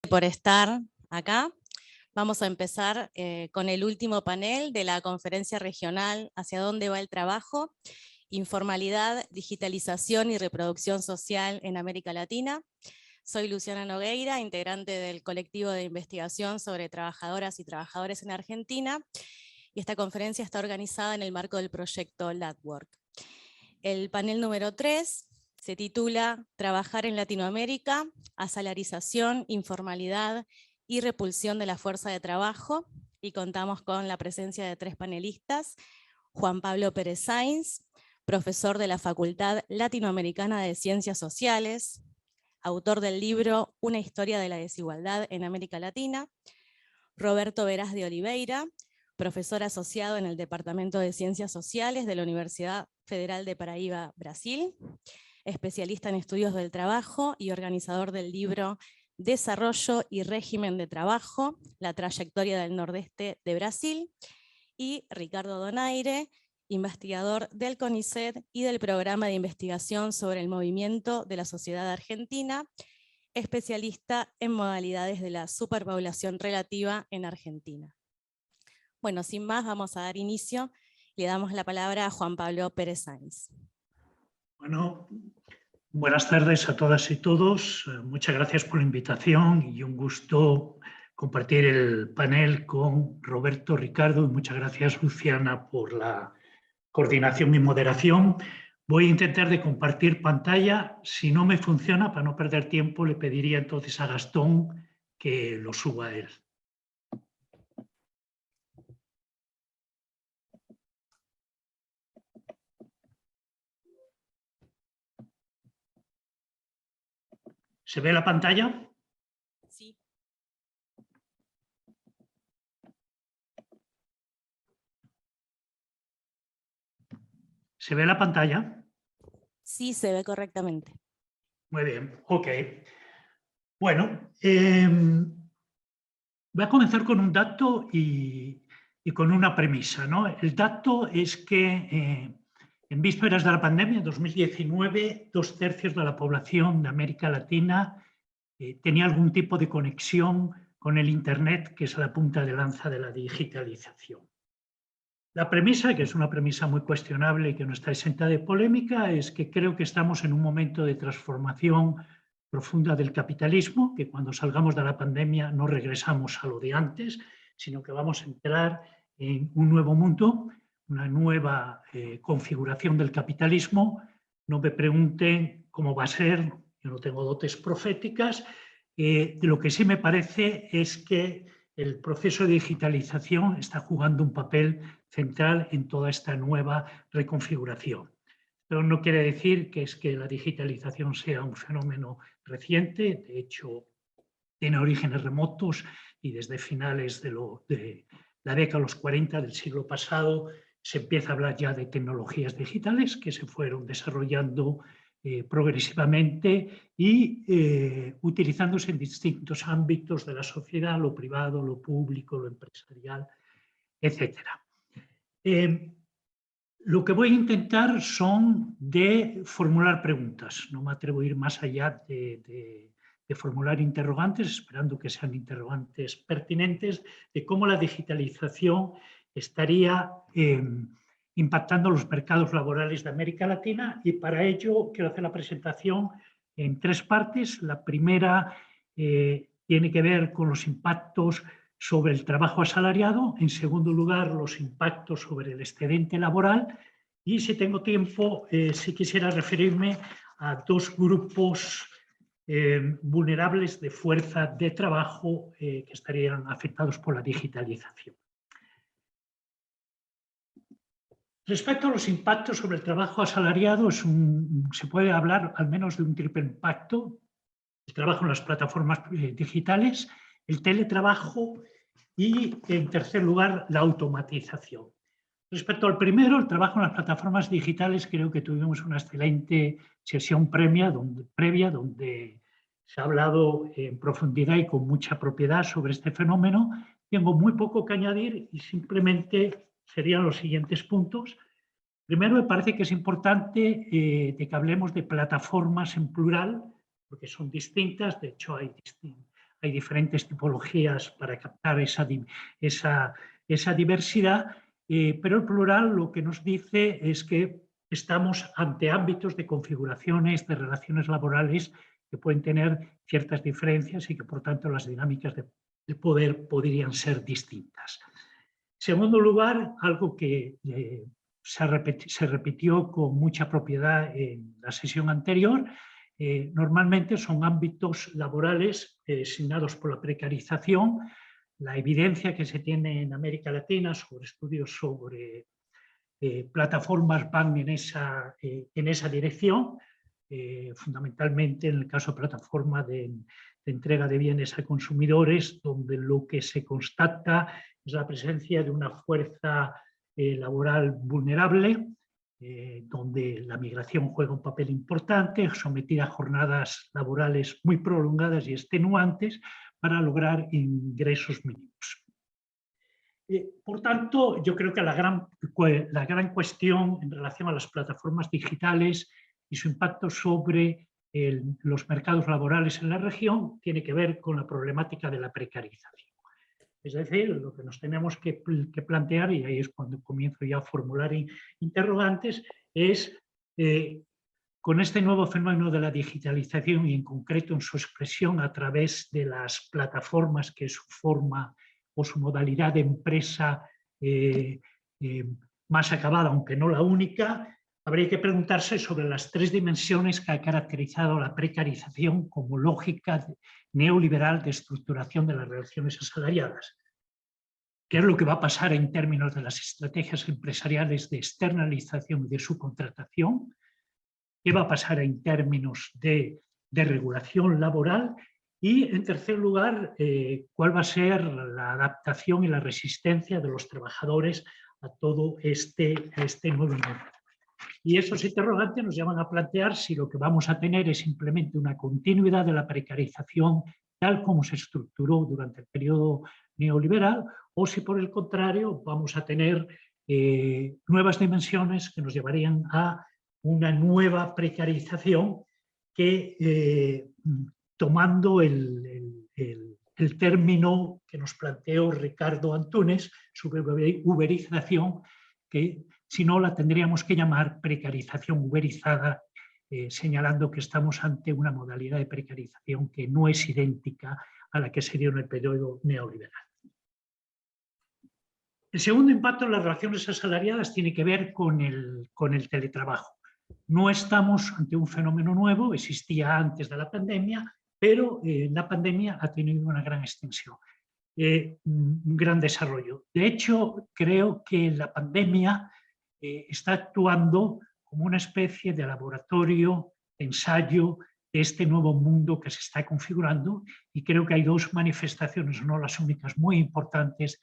por estar acá. Vamos a empezar con el último panel de la conferencia regional ¿Hacia dónde va el trabajo? Informalidad, digitalización y reproducción social en América Latina. Soy Luciana Nogueira, integrante del colectivo de investigación sobre trabajadoras y trabajadores en Argentina, y esta conferencia está organizada en el marco del proyecto LATwork. El panel número 3 se titula Trabajar en Latinoamérica, asalarización, informalidad y repulsión de la fuerza de trabajo, y contamos con la presencia de 3 panelistas: Juan Pablo Pérez Sainz, profesor de la Facultad Latinoamericana de Ciencias Sociales, autor del libro Una historia de la desigualdad en América Latina; Roberto Veras de Oliveira, profesor asociado en el Departamento de Ciencias Sociales de la Universidad Federal de Paraíba, Brasil, especialista en estudios del trabajo y organizador del libro Desarrollo y régimen de trabajo, la trayectoria del Nordeste de Brasil; y Ricardo Donaire, investigador del CONICET y del Programa de Investigación sobre el Movimiento de la Sociedad Argentina, especialista en modalidades de la superpoblación relativa en Argentina. Bueno, sin más, vamos a dar inicio. Le damos la palabra a Juan Pablo Pérez Sainz. Bueno, buenas tardes a todas y todos. Muchas gracias por la invitación y un gusto compartir el panel con Roberto, Ricardo, y muchas gracias, Luciana, por la coordinación y moderación. Voy a intentar de compartir pantalla. Si no me funciona, para no perder tiempo, le pediría entonces a Gastón que lo suba a él. ¿Se ve la pantalla? Sí. ¿Se ve la pantalla? Sí, se ve correctamente. Muy bien, ok. Bueno, voy a comenzar con un dato y con una premisa, ¿no? El dato es que en vísperas de la pandemia, en 2019, 2/3 de la población de América Latina tenía algún tipo de conexión con el Internet, que es la punta de lanza de la digitalización. La premisa, que es una premisa muy cuestionable y que no está exenta de polémica, es que creo que estamos en un momento de transformación profunda del capitalismo, que cuando salgamos de la pandemia no regresamos a lo de antes, sino que vamos a entrar en un nuevo mundo, una nueva configuración del capitalismo. No me pregunten cómo va a ser, yo no tengo dotes proféticas. Lo que sí me parece es que el proceso de digitalización está jugando un papel central en toda esta nueva reconfiguración. Pero no quiere decir que la digitalización sea un fenómeno reciente. De hecho, tiene orígenes remotos y desde finales de la década de los 40 del siglo pasado se empieza a hablar ya de tecnologías digitales que se fueron desarrollando progresivamente y utilizándose en distintos ámbitos de la sociedad, lo privado, lo público, lo empresarial, etc. Lo que voy a intentar son de formular preguntas. No me atrevo a ir más allá de formular interrogantes, esperando que sean interrogantes pertinentes, de cómo la digitalización estaría impactando los mercados laborales de América Latina, y para ello quiero hacer la presentación en 3 partes. La primera tiene que ver con los impactos sobre el trabajo asalariado, en segundo lugar los impactos sobre el excedente laboral, y si tengo tiempo, sí quisiera referirme a 2 grupos vulnerables de fuerza de trabajo que estarían afectados por la digitalización. Respecto a los impactos sobre el trabajo asalariado, se puede hablar al menos de un triple impacto: el trabajo en las plataformas digitales, el teletrabajo y, en tercer lugar, la automatización. Respecto al primero, el trabajo en las plataformas digitales, creo que tuvimos una excelente sesión previa donde se ha hablado en profundidad y con mucha propiedad sobre este fenómeno. Tengo muy poco que añadir y simplemente serían los siguientes puntos. Primero, me parece que es importante de que hablemos de plataformas en plural, porque son distintas. De hecho, hay hay diferentes tipologías para captar esa diversidad, pero el plural lo que nos dice es que estamos ante ámbitos de configuraciones de relaciones laborales que pueden tener ciertas diferencias y que, por tanto, las dinámicas de poder podrían ser distintas. En segundo lugar, algo que se repitió con mucha propiedad en la sesión anterior, normalmente son ámbitos laborales designados por la precarización. La evidencia que se tiene en América Latina sobre estudios sobre plataformas van en esa dirección, fundamentalmente en el caso de plataforma de entrega de bienes a consumidores, donde lo que se constata es la presencia de una fuerza laboral vulnerable, donde la migración juega un papel importante, sometida a jornadas laborales muy prolongadas y extenuantes para lograr ingresos mínimos. Por tanto, yo creo que la gran cuestión en relación a las plataformas digitales y su impacto sobre los mercados laborales en la región tiene que ver con la problemática de la precarización. Es decir, lo que nos tenemos que plantear, y ahí es cuando comienzo ya a formular interrogantes, es con este nuevo fenómeno de la digitalización y en concreto en su expresión a través de las plataformas que su forma o su modalidad de empresa más acabada, aunque no la única, habría que preguntarse sobre las tres dimensiones que ha caracterizado la precarización como lógica neoliberal de estructuración de las relaciones asalariadas. ¿Qué es lo que va a pasar en términos de las estrategias empresariales de externalización y de subcontratación? ¿Qué va a pasar en términos de regulación laboral? Y, en tercer lugar, cuál va a ser la adaptación y la resistencia de los trabajadores a todo este nuevo mundo. Y esos interrogantes nos llevan a plantear si lo que vamos a tener es simplemente una continuidad de la precarización tal como se estructuró durante el periodo neoliberal, o si por el contrario vamos a tener nuevas dimensiones que nos llevarían a una nueva precarización que, tomando el término que nos planteó Ricardo Antunes sobre uberización, que si no la tendríamos que llamar precarización uberizada, señalando que estamos ante una modalidad de precarización que no es idéntica a la que se dio en el periodo neoliberal. El segundo impacto en las relaciones asalariadas tiene que ver con el teletrabajo. No estamos ante un fenómeno nuevo, existía antes de la pandemia, pero la pandemia ha tenido una gran extensión, un gran desarrollo. De hecho, creo que la pandemia está actuando como una especie de laboratorio, de ensayo de este nuevo mundo que se está configurando, y creo que hay dos manifestaciones, no las únicas, muy importantes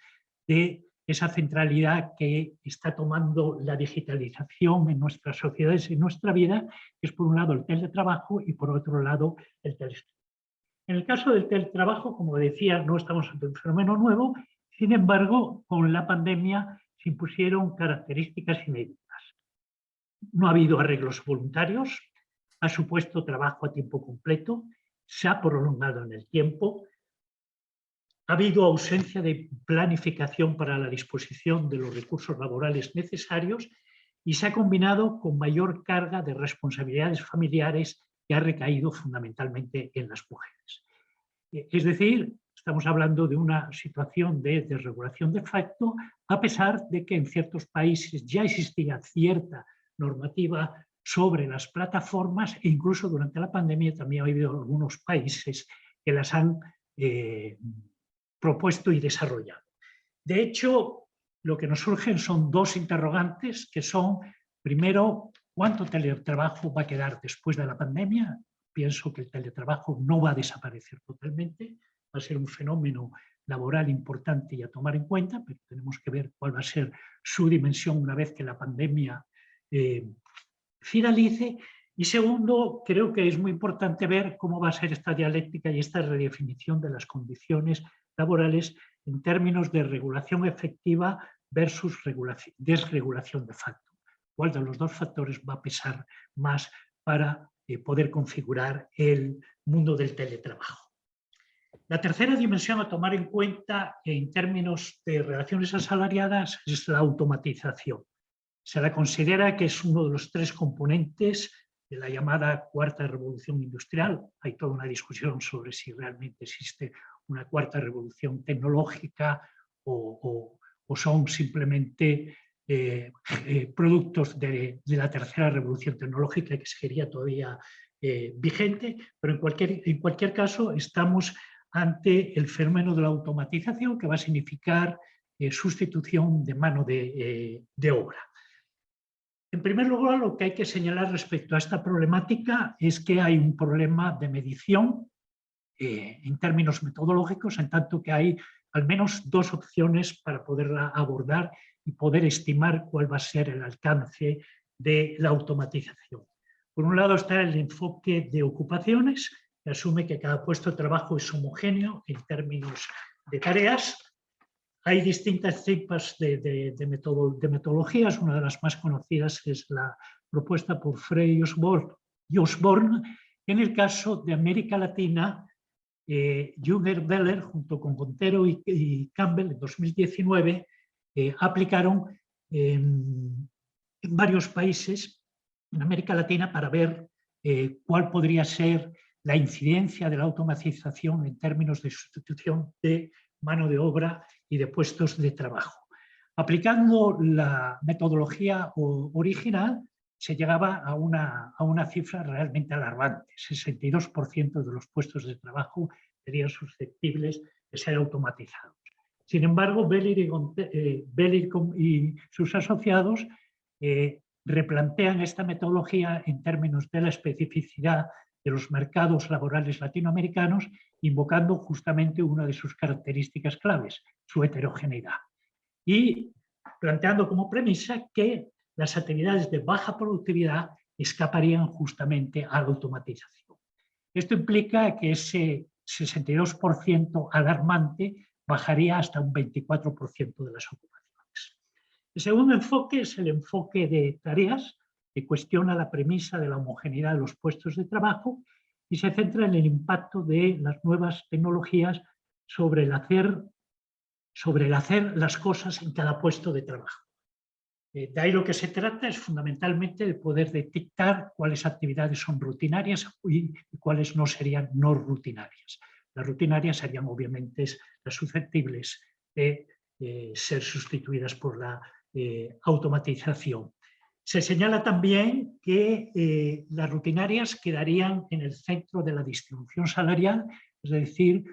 de esa centralidad que está tomando la digitalización en nuestras sociedades y en nuestra vida, que es por un lado el teletrabajo y por otro lado el teleestudio. En el caso del teletrabajo, como decía, no estamos ante un fenómeno nuevo, sin embargo, con la pandemia se impusieron características inéditas. No ha habido arreglos voluntarios, ha supuesto trabajo a tiempo completo, se ha prolongado en el tiempo, ha habido ausencia de planificación para la disposición de los recursos laborales necesarios y se ha combinado con mayor carga de responsabilidades familiares que ha recaído fundamentalmente en las mujeres. Es decir, estamos hablando de una situación de desregulación de facto, a pesar de que en ciertos países ya existía cierta normativa sobre las plataformas e incluso durante la pandemia también ha habido algunos países que las han propuesto y desarrollado. De hecho, lo que nos surgen son dos interrogantes que son, primero, ¿cuánto teletrabajo va a quedar después de la pandemia? Pienso que el teletrabajo no va a desaparecer totalmente, va a ser un fenómeno laboral importante y a tomar en cuenta, pero tenemos que ver cuál va a ser su dimensión una vez que la pandemia finalice. Y segundo, creo que es muy importante ver cómo va a ser esta dialéctica y esta redefinición de las condiciones laborales en términos de regulación efectiva versus desregulación de facto. ¿Cuál de los dos factores va a pesar más para poder configurar el mundo del teletrabajo? La tercera dimensión a tomar en cuenta en términos de relaciones asalariadas es la automatización. Se la considera que es uno de los tres componentes de la llamada cuarta revolución industrial. Hay toda una discusión sobre si realmente existe una cuarta revolución tecnológica o son simplemente productos de la tercera revolución tecnológica que seguiría todavía vigente, pero en cualquier caso estamos ante el fenómeno de la automatización, que va a significar sustitución de mano de obra. En primer lugar, lo que hay que señalar respecto a esta problemática es que hay un problema de medición en términos metodológicos, en tanto que hay al menos dos opciones para poderla abordar y poder estimar cuál va a ser el alcance de la automatización. Por un lado está el enfoque de ocupaciones, que asume que cada puesto de trabajo es homogéneo en términos de tareas. Hay distintas tipas de metodologías. Una de las más conocidas es la propuesta por Frey y Osborne. En el caso de América Latina, Junger-Beller, junto con Montero y Campbell, en 2019, aplicaron en varios países en América Latina para ver cuál podría ser la incidencia de la automatización en términos de sustitución de mano de obra y de puestos de trabajo. Aplicando la metodología original, se llegaba a una cifra realmente alarmante. 62% de los puestos de trabajo serían susceptibles de ser automatizados. Sin embargo, Beller y sus asociados replantean esta metodología en términos de la especificidad de los mercados laborales latinoamericanos, invocando justamente una de sus características claves, su heterogeneidad. Y planteando como premisa que las actividades de baja productividad escaparían justamente a la automatización. Esto implica que ese 62% alarmante bajaría hasta un 24% de las ocupaciones. El segundo enfoque es el enfoque de tareas, que cuestiona la premisa de la homogeneidad de los puestos de trabajo y se centra en el impacto de las nuevas tecnologías sobre el hacer las cosas en cada puesto de trabajo. De ahí lo que se trata es fundamentalmente de poder detectar cuáles actividades son rutinarias y cuáles no serían no rutinarias. Las rutinarias serían obviamente las susceptibles de ser sustituidas por la automatización. Se señala también que las rutinarias quedarían en el centro de la distribución salarial, es decir,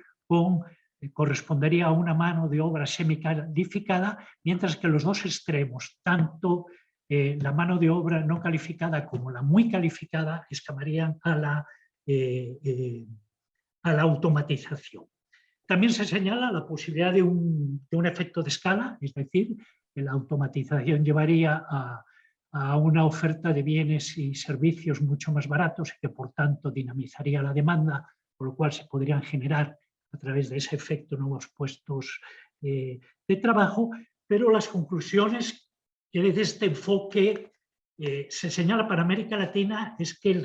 correspondería a una mano de obra semicalificada, mientras que los dos extremos, tanto la mano de obra no calificada como la muy calificada, escaparían a la automatización. También se señala la posibilidad de un efecto de escala, es decir, que la automatización llevaría a una oferta de bienes y servicios mucho más baratos y que por tanto dinamizaría la demanda, por lo cual se podrían generar a través de ese efecto nuevos puestos de trabajo, pero las conclusiones que desde este enfoque se señala para América Latina es que el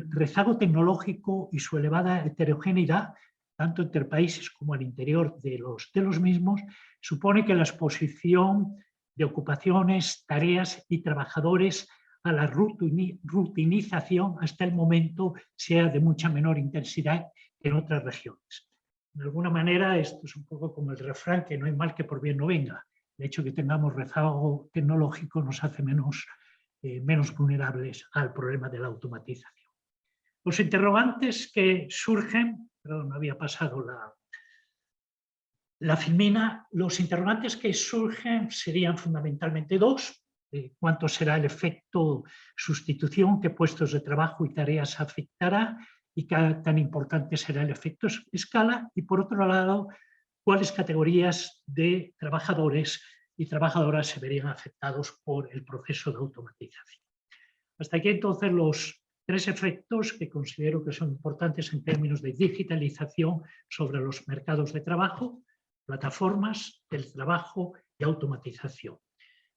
rezago tecnológico y su elevada heterogeneidad, tanto entre países como al interior de los mismos, supone que la exposición de ocupaciones, tareas y trabajadores a la rutinización hasta el momento sea de mucha menor intensidad que en otras regiones. De alguna manera, esto es un poco como el refrán que no hay mal que por bien no venga. El hecho de que tengamos rezago tecnológico nos hace menos vulnerables al problema de la automatización. Los interrogantes que surgen, perdón, no había pasado la filmina, los interrogantes que surgen serían fundamentalmente dos. ¿Cuánto será el efecto sustitución? ¿Qué puestos de trabajo y tareas afectará? ¿Y qué tan importante será el efecto escala? Y por otro lado, ¿cuáles categorías de trabajadores y trabajadoras se verían afectados por el proceso de automatización? Hasta aquí entonces los tres efectos que considero que son importantes en términos de digitalización sobre los mercados de trabajo, plataformas, el trabajo y automatización.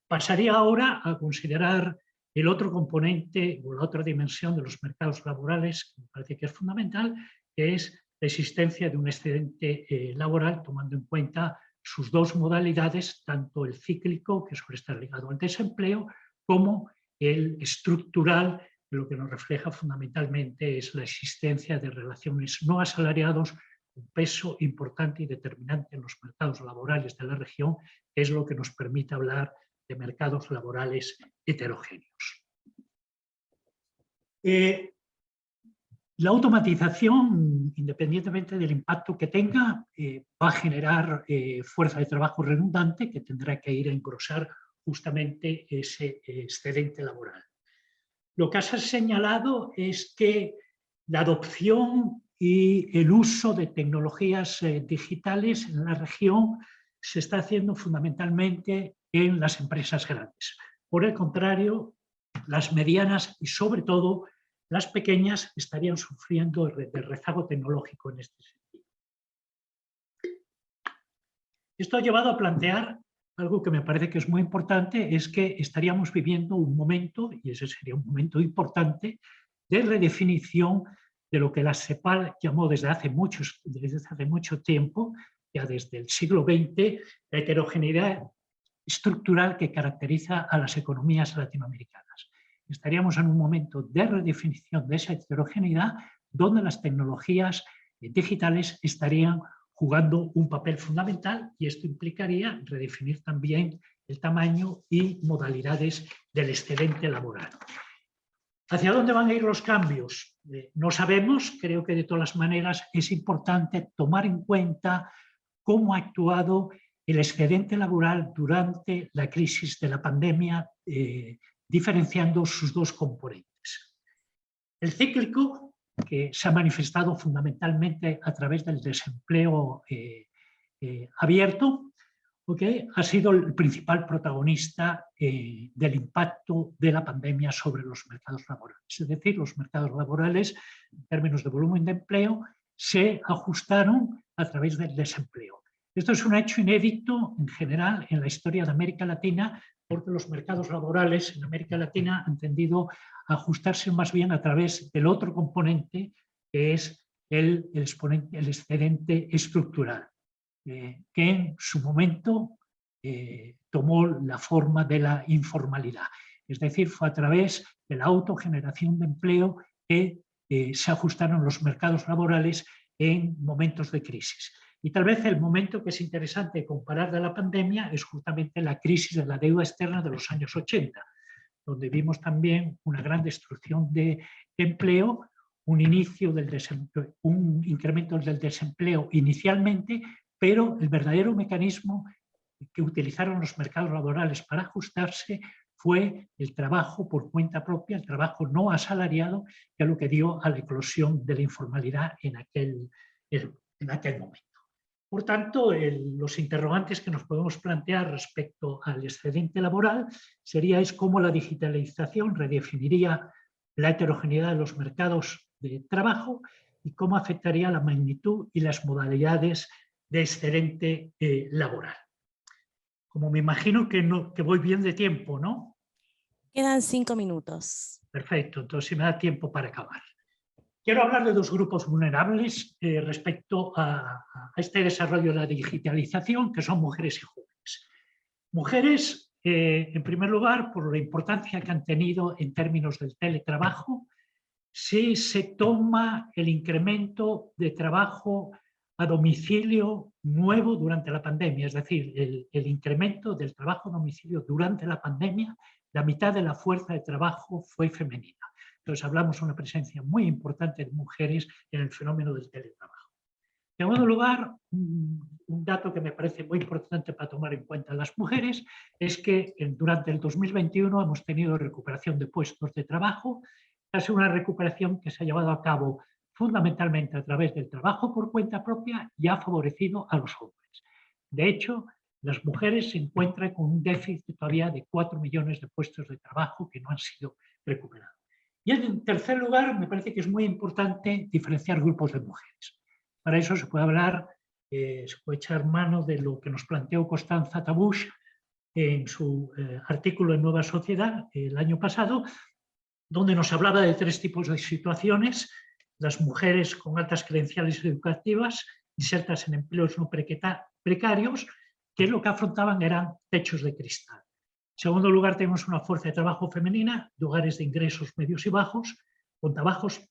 Pasaría ahora a considerar el otro componente o la otra dimensión de los mercados laborales, que me parece que es fundamental, que es la existencia de un excedente laboral, tomando en cuenta sus dos modalidades, tanto el cíclico, que suele estar ligado al desempleo, como el estructural, que lo que nos refleja fundamentalmente es la existencia de relaciones no asalariados, un peso importante y determinante en los mercados laborales de la región, que es lo que nos permite hablar de mercados laborales heterogéneos. La automatización, independientemente del impacto que tenga, va a generar fuerza de trabajo redundante que tendrá que ir a engrosar justamente ese excedente laboral. Lo que has señalado es que la adopción y el uso de tecnologías digitales en la región se está haciendo fundamentalmente en las empresas grandes. Por el contrario, las medianas y sobre todo las pequeñas estarían sufriendo del rezago tecnológico en este sentido. Esto ha llevado a plantear algo que me parece que es muy importante, es que estaríamos viviendo un momento, y ese sería un momento importante, de redefinición de lo que la CEPAL llamó desde hace mucho tiempo, ya desde el siglo XX, la heterogeneidad estructural que caracteriza a las economías latinoamericanas. Estaríamos en un momento de redefinición de esa heterogeneidad donde las tecnologías digitales estarían jugando un papel fundamental y esto implicaría redefinir también el tamaño y modalidades del excedente laboral. ¿Hacia dónde van a ir los cambios? No sabemos, creo que de todas las maneras es importante tomar en cuenta cómo ha actuado el excedente laboral durante la crisis de la pandemia, diferenciando sus dos componentes. El cíclico, que se ha manifestado fundamentalmente a través del desempleo abierto, ha sido el principal protagonista del impacto de la pandemia sobre los mercados laborales. Es decir, los mercados laborales, en términos de volumen de empleo, se ajustaron a través del desempleo. Esto es un hecho inédito en general en la historia de América Latina, porque los mercados laborales en América Latina han tendido a ajustarse más bien a través del otro componente, que es el excedente estructural, que en su momento tomó la forma de la informalidad. Es decir, fue a través de la autogeneración de empleo que se ajustaron los mercados laborales en momentos de crisis. Y tal vez el momento que es interesante comparar de la pandemia es justamente la crisis de la deuda externa de los años 80, donde vimos también una gran destrucción de empleo, un incremento del desempleo inicialmente, pero el verdadero mecanismo que utilizaron los mercados laborales para ajustarse fue el trabajo por cuenta propia, el trabajo no asalariado, que es lo que dio a la eclosión de la informalidad en aquel momento. Por tanto, los interrogantes que nos podemos plantear respecto al excedente laboral sería cómo la digitalización redefiniría la heterogeneidad de los mercados de trabajo y cómo afectaría la magnitud y las modalidades de excedente laboral. Como me imagino que voy bien de tiempo, ¿no? Quedan 5 minutos. Perfecto, entonces si me da tiempo para acabar. Quiero hablar de dos grupos vulnerables respecto a este desarrollo de la digitalización, que son mujeres y jóvenes. Mujeres, en primer lugar, por la importancia que han tenido en términos del teletrabajo, si se toma el incremento de trabajo a domicilio nuevo durante la pandemia, es decir, el incremento del trabajo a domicilio durante la pandemia, la mitad de la fuerza de trabajo fue femenina. Entonces hablamos de una presencia muy importante de mujeres en el fenómeno del teletrabajo. En segundo lugar, un dato que me parece muy importante para tomar en cuenta las mujeres es que durante el 2021 hemos tenido recuperación de puestos de trabajo, casi una recuperación que se ha llevado a cabo fundamentalmente a través del trabajo por cuenta propia y ha favorecido a los hombres. De hecho, las mujeres se encuentran con un déficit todavía de 4 millones de puestos de trabajo que no han sido recuperados. Y en tercer lugar, me parece que es muy importante diferenciar grupos de mujeres. Para eso se puede hablar, se puede echar mano de lo que nos planteó Constanza Tabush en su artículo en Nueva Sociedad el año pasado, donde nos hablaba de 3 tipos de situaciones: las mujeres con altas credenciales educativas insertas en empleos no precarios, que lo que afrontaban eran techos de cristal. En segundo lugar, tenemos una fuerza de trabajo femenina de hogares de ingresos medios y bajos, con trabajos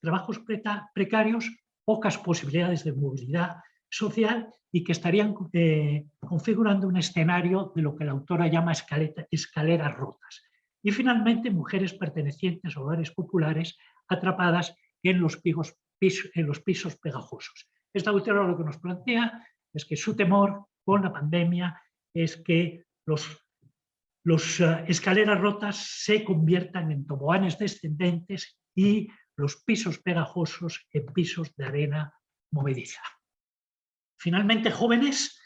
precarios, pocas posibilidades de movilidad social y que estarían configurando un escenario de lo que la autora llama escaleras rotas. Y finalmente, mujeres pertenecientes a hogares populares atrapadas en los pisos pegajosos. Esta autora lo que nos plantea es que su temor con la pandemia es que los escaleras rotas se conviertan en toboganes descendentes y los pisos pegajosos en pisos de arena movediza. Finalmente, jóvenes,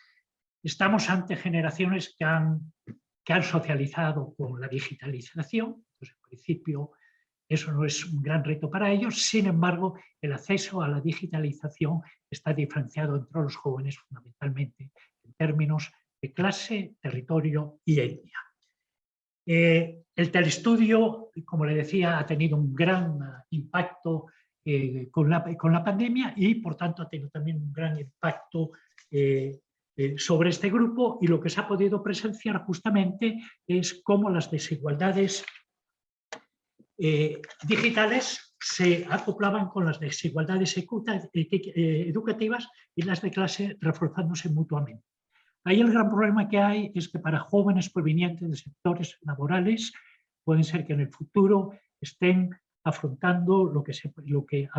estamos ante generaciones que han socializado con la digitalización. Pues en principio, eso no es un gran reto para ellos. Sin embargo, el acceso a la digitalización está diferenciado entre los jóvenes fundamentalmente en términos de clase, territorio y etnia. El telestudio, como le decía, ha tenido un gran impacto con la pandemia y, por tanto, ha tenido también un gran impacto sobre este grupo, y lo que se ha podido presenciar justamente es cómo las desigualdades digitales se acoplaban con las desigualdades educativas y las de clase, reforzándose mutuamente. Ahí el gran problema que hay es que para jóvenes provenientes de sectores laborales pueden ser que en el futuro estén afrontando lo que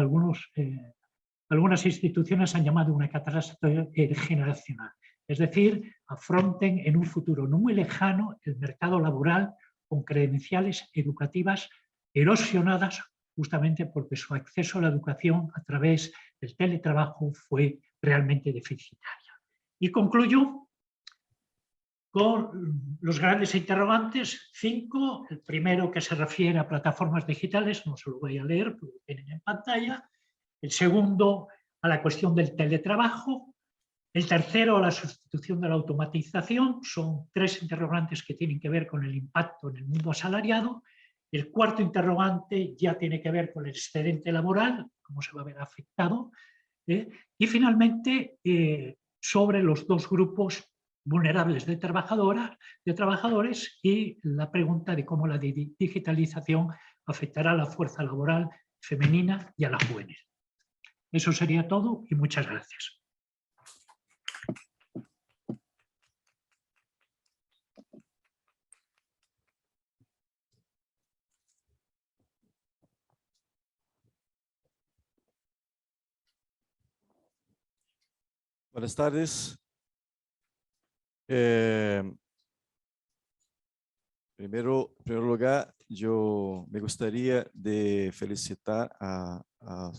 algunas instituciones han llamado una catástrofe generacional. Es decir, afronten en un futuro no muy lejano el mercado laboral con credenciales educativas erosionadas justamente porque su acceso a la educación a través del teletrabajo fue realmente deficitario. Y concluyo con los grandes interrogantes, 5. El primero, que se refiere a plataformas digitales, no se lo voy a leer porque lo tienen en pantalla. El segundo, a la cuestión del teletrabajo. El tercero, a la sustitución de la automatización. Son 3 interrogantes que tienen que ver con el impacto en el mundo asalariado. El cuarto interrogante ya tiene que ver con el excedente laboral, cómo se va a ver afectado. Y finalmente, sobre los 2 grupos vulnerables de trabajadores y la pregunta de cómo la digitalización afectará a la fuerza laboral femenina y a las jóvenes. Eso sería todo y muchas gracias. Buenas tardes. Primeiro lugar, yo me gustaría de felicitar a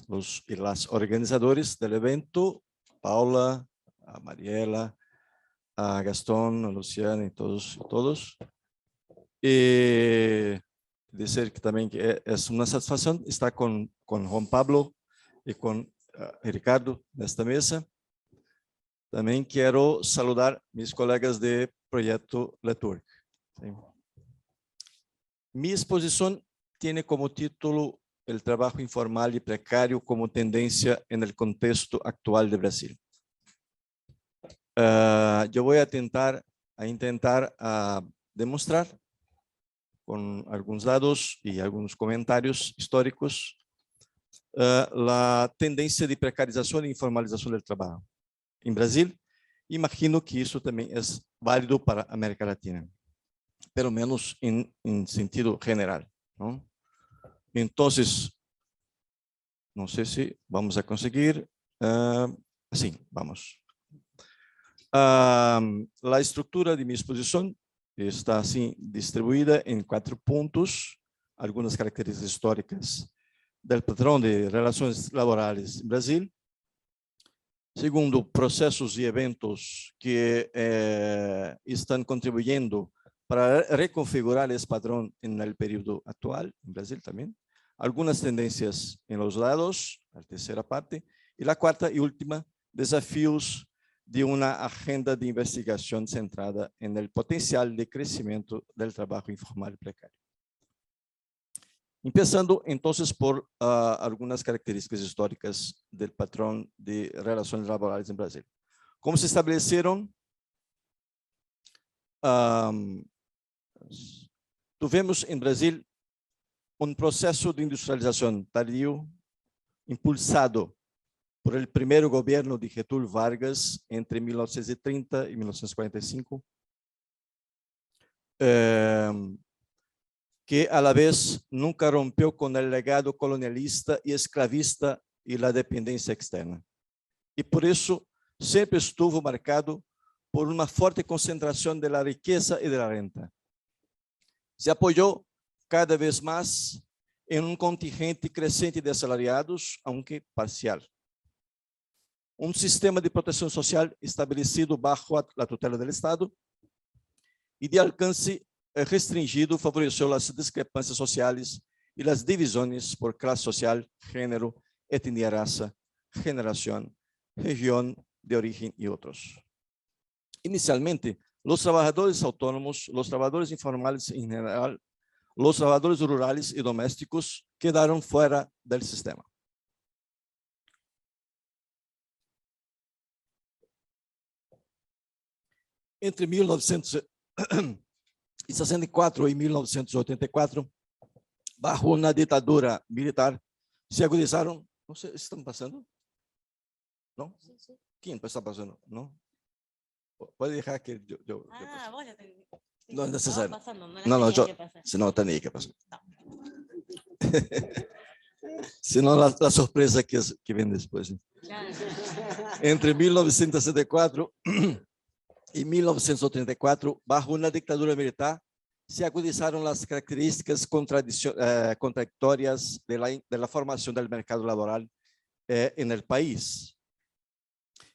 los y las organizadores del evento, Paula, a Mariela, a Gastón, a Luciana y todos. Y decir que también que es una satisfacción estar con Juan Pablo y con Ricardo en esta mesa. También quiero saludar mis colegas de Proyecto Leturc. ¿Sí? Mi exposición tiene como título El trabajo informal y precario como tendencia en el contexto actual de Brasil. Yo voy a intentar demostrar con algunos datos y algunos comentarios históricos la tendencia de precarización e informalización del trabajo en Brasil. Imagino que eso también es válido para América Latina, pelo menos en sentido general, ¿no? Entonces, no sé si vamos a conseguir. Sí, vamos. La estructura de mi exposición está así distribuida en 4 puntos, algunas características históricas del patrón de relaciones laborales en Brasil. Segundo, procesos y eventos que están contribuyendo para reconfigurar ese patrón en el periodo actual, en Brasil también. Algunas tendencias en los lados, la tercera parte. Y la cuarta y última, desafíos de una agenda de investigación centrada en el potencial de crecimiento del trabajo informal y precario. Empezando entonces por algunas características históricas del patrón de relaciones laborales en Brasil. ¿Cómo se establecieron? Tuvimos en Brasil un proceso de industrialización tardío impulsado por el primer gobierno de Getúlio Vargas entre 1930 y 1945, que a la vez nunca rompió con el legado colonialista y esclavista y la dependencia externa. Y por eso siempre estuvo marcado por una fuerte concentración de la riqueza y de la renta. Se apoyó cada vez más en un contingente creciente de asalariados, aunque parcial. Un sistema de protección social establecido bajo la tutela del Estado y de alcance restringido favoreció las discrepancias sociales y las divisiones por clase social, género, etnia, raza, generación, región de origen y otros. Inicialmente, los trabajadores autónomos, los trabajadores informales en general, los trabajadores rurales y domésticos quedaron fuera del sistema. Entre 1964 y 1984, bajo una dictadura militar, se agudizaron. No sé, ¿están pasando? ¿No? Sí, sí. ¿Quién está pasando? ¿No? Puede dejar que yo Vos ya tenés. no es necesario. Pasando, No, yo, que pasar. si no, tenía que pasar. No. Si no, la sorpresa que viene después. Claro. Entre 1964 y 1934, bajo una dictadura militar, se agudizaron las características contradictorias de la formación del mercado laboral en el país.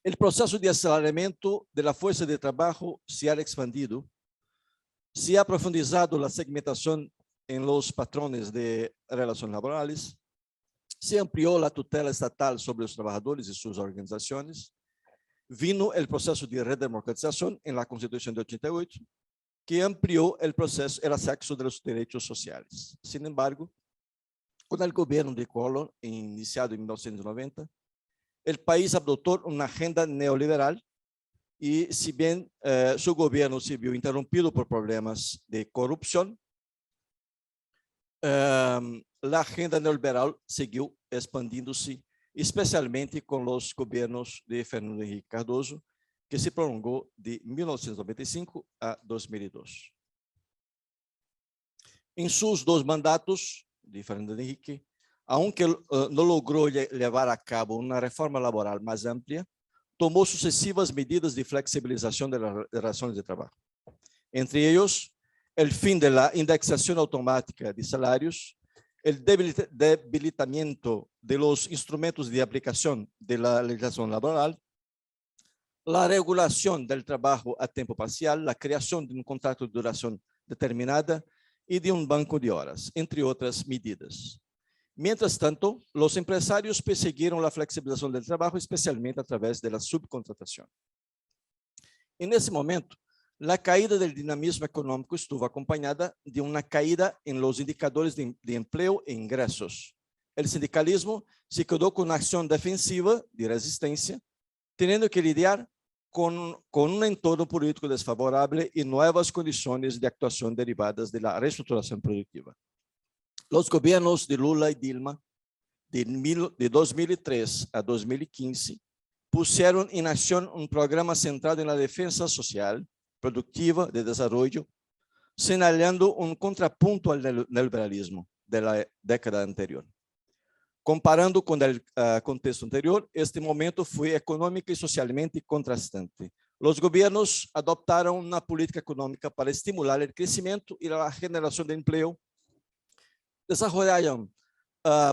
El proceso de asalariamiento de la fuerza de trabajo se ha expandido, se ha profundizado la segmentación en los patrones de relaciones laborales, se amplió la tutela estatal sobre los trabajadores y sus organizaciones, vino el proceso de redemocratización en la Constitución de 88, que amplió el proceso, el acceso de los derechos sociales. Sin embargo, con el gobierno de Collor, iniciado en 1990, el país adoptó una agenda neoliberal y si bien su gobierno se vio interrumpido por problemas de corrupción, la agenda neoliberal siguió expandiéndose, especialmente con los gobiernos de Fernando Henrique Cardoso, que se prolongó de 1995 a 2002. En sus dos mandatos de Fernando Henrique, aunque no logró llevar a cabo una reforma laboral más amplia, tomó sucesivas medidas de flexibilización de las relaciones de trabajo. Entre ellos, el fin de la indexación automática de salarios, el debilitamiento de los instrumentos de aplicación de la legislación laboral, la regulación del trabajo a tiempo parcial, la creación de un contrato de duración determinada y de un banco de horas, entre otras medidas. Mientras tanto, los empresarios persiguieron la flexibilización del trabajo, especialmente a través de la subcontratación. En ese momento, la caída del dinamismo económico estuvo acompañada de una caída en los indicadores de empleo e ingresos. El sindicalismo se quedó con una acción defensiva de resistencia, teniendo que lidiar con un entorno político desfavorable y nuevas condiciones de actuación derivadas de la reestructuración productiva. Los gobiernos de Lula y Dilma, de 2003 a 2015, pusieron en acción un programa centrado en la defensa social, productiva, de desarrollo, señalando un contrapunto al neoliberalismo de la década anterior. Comparando con el contexto anterior, este momento fue económica y socialmente contrastante. Los gobiernos adoptaron una política económica para estimular el crecimiento y la generación de empleo, desarrollaron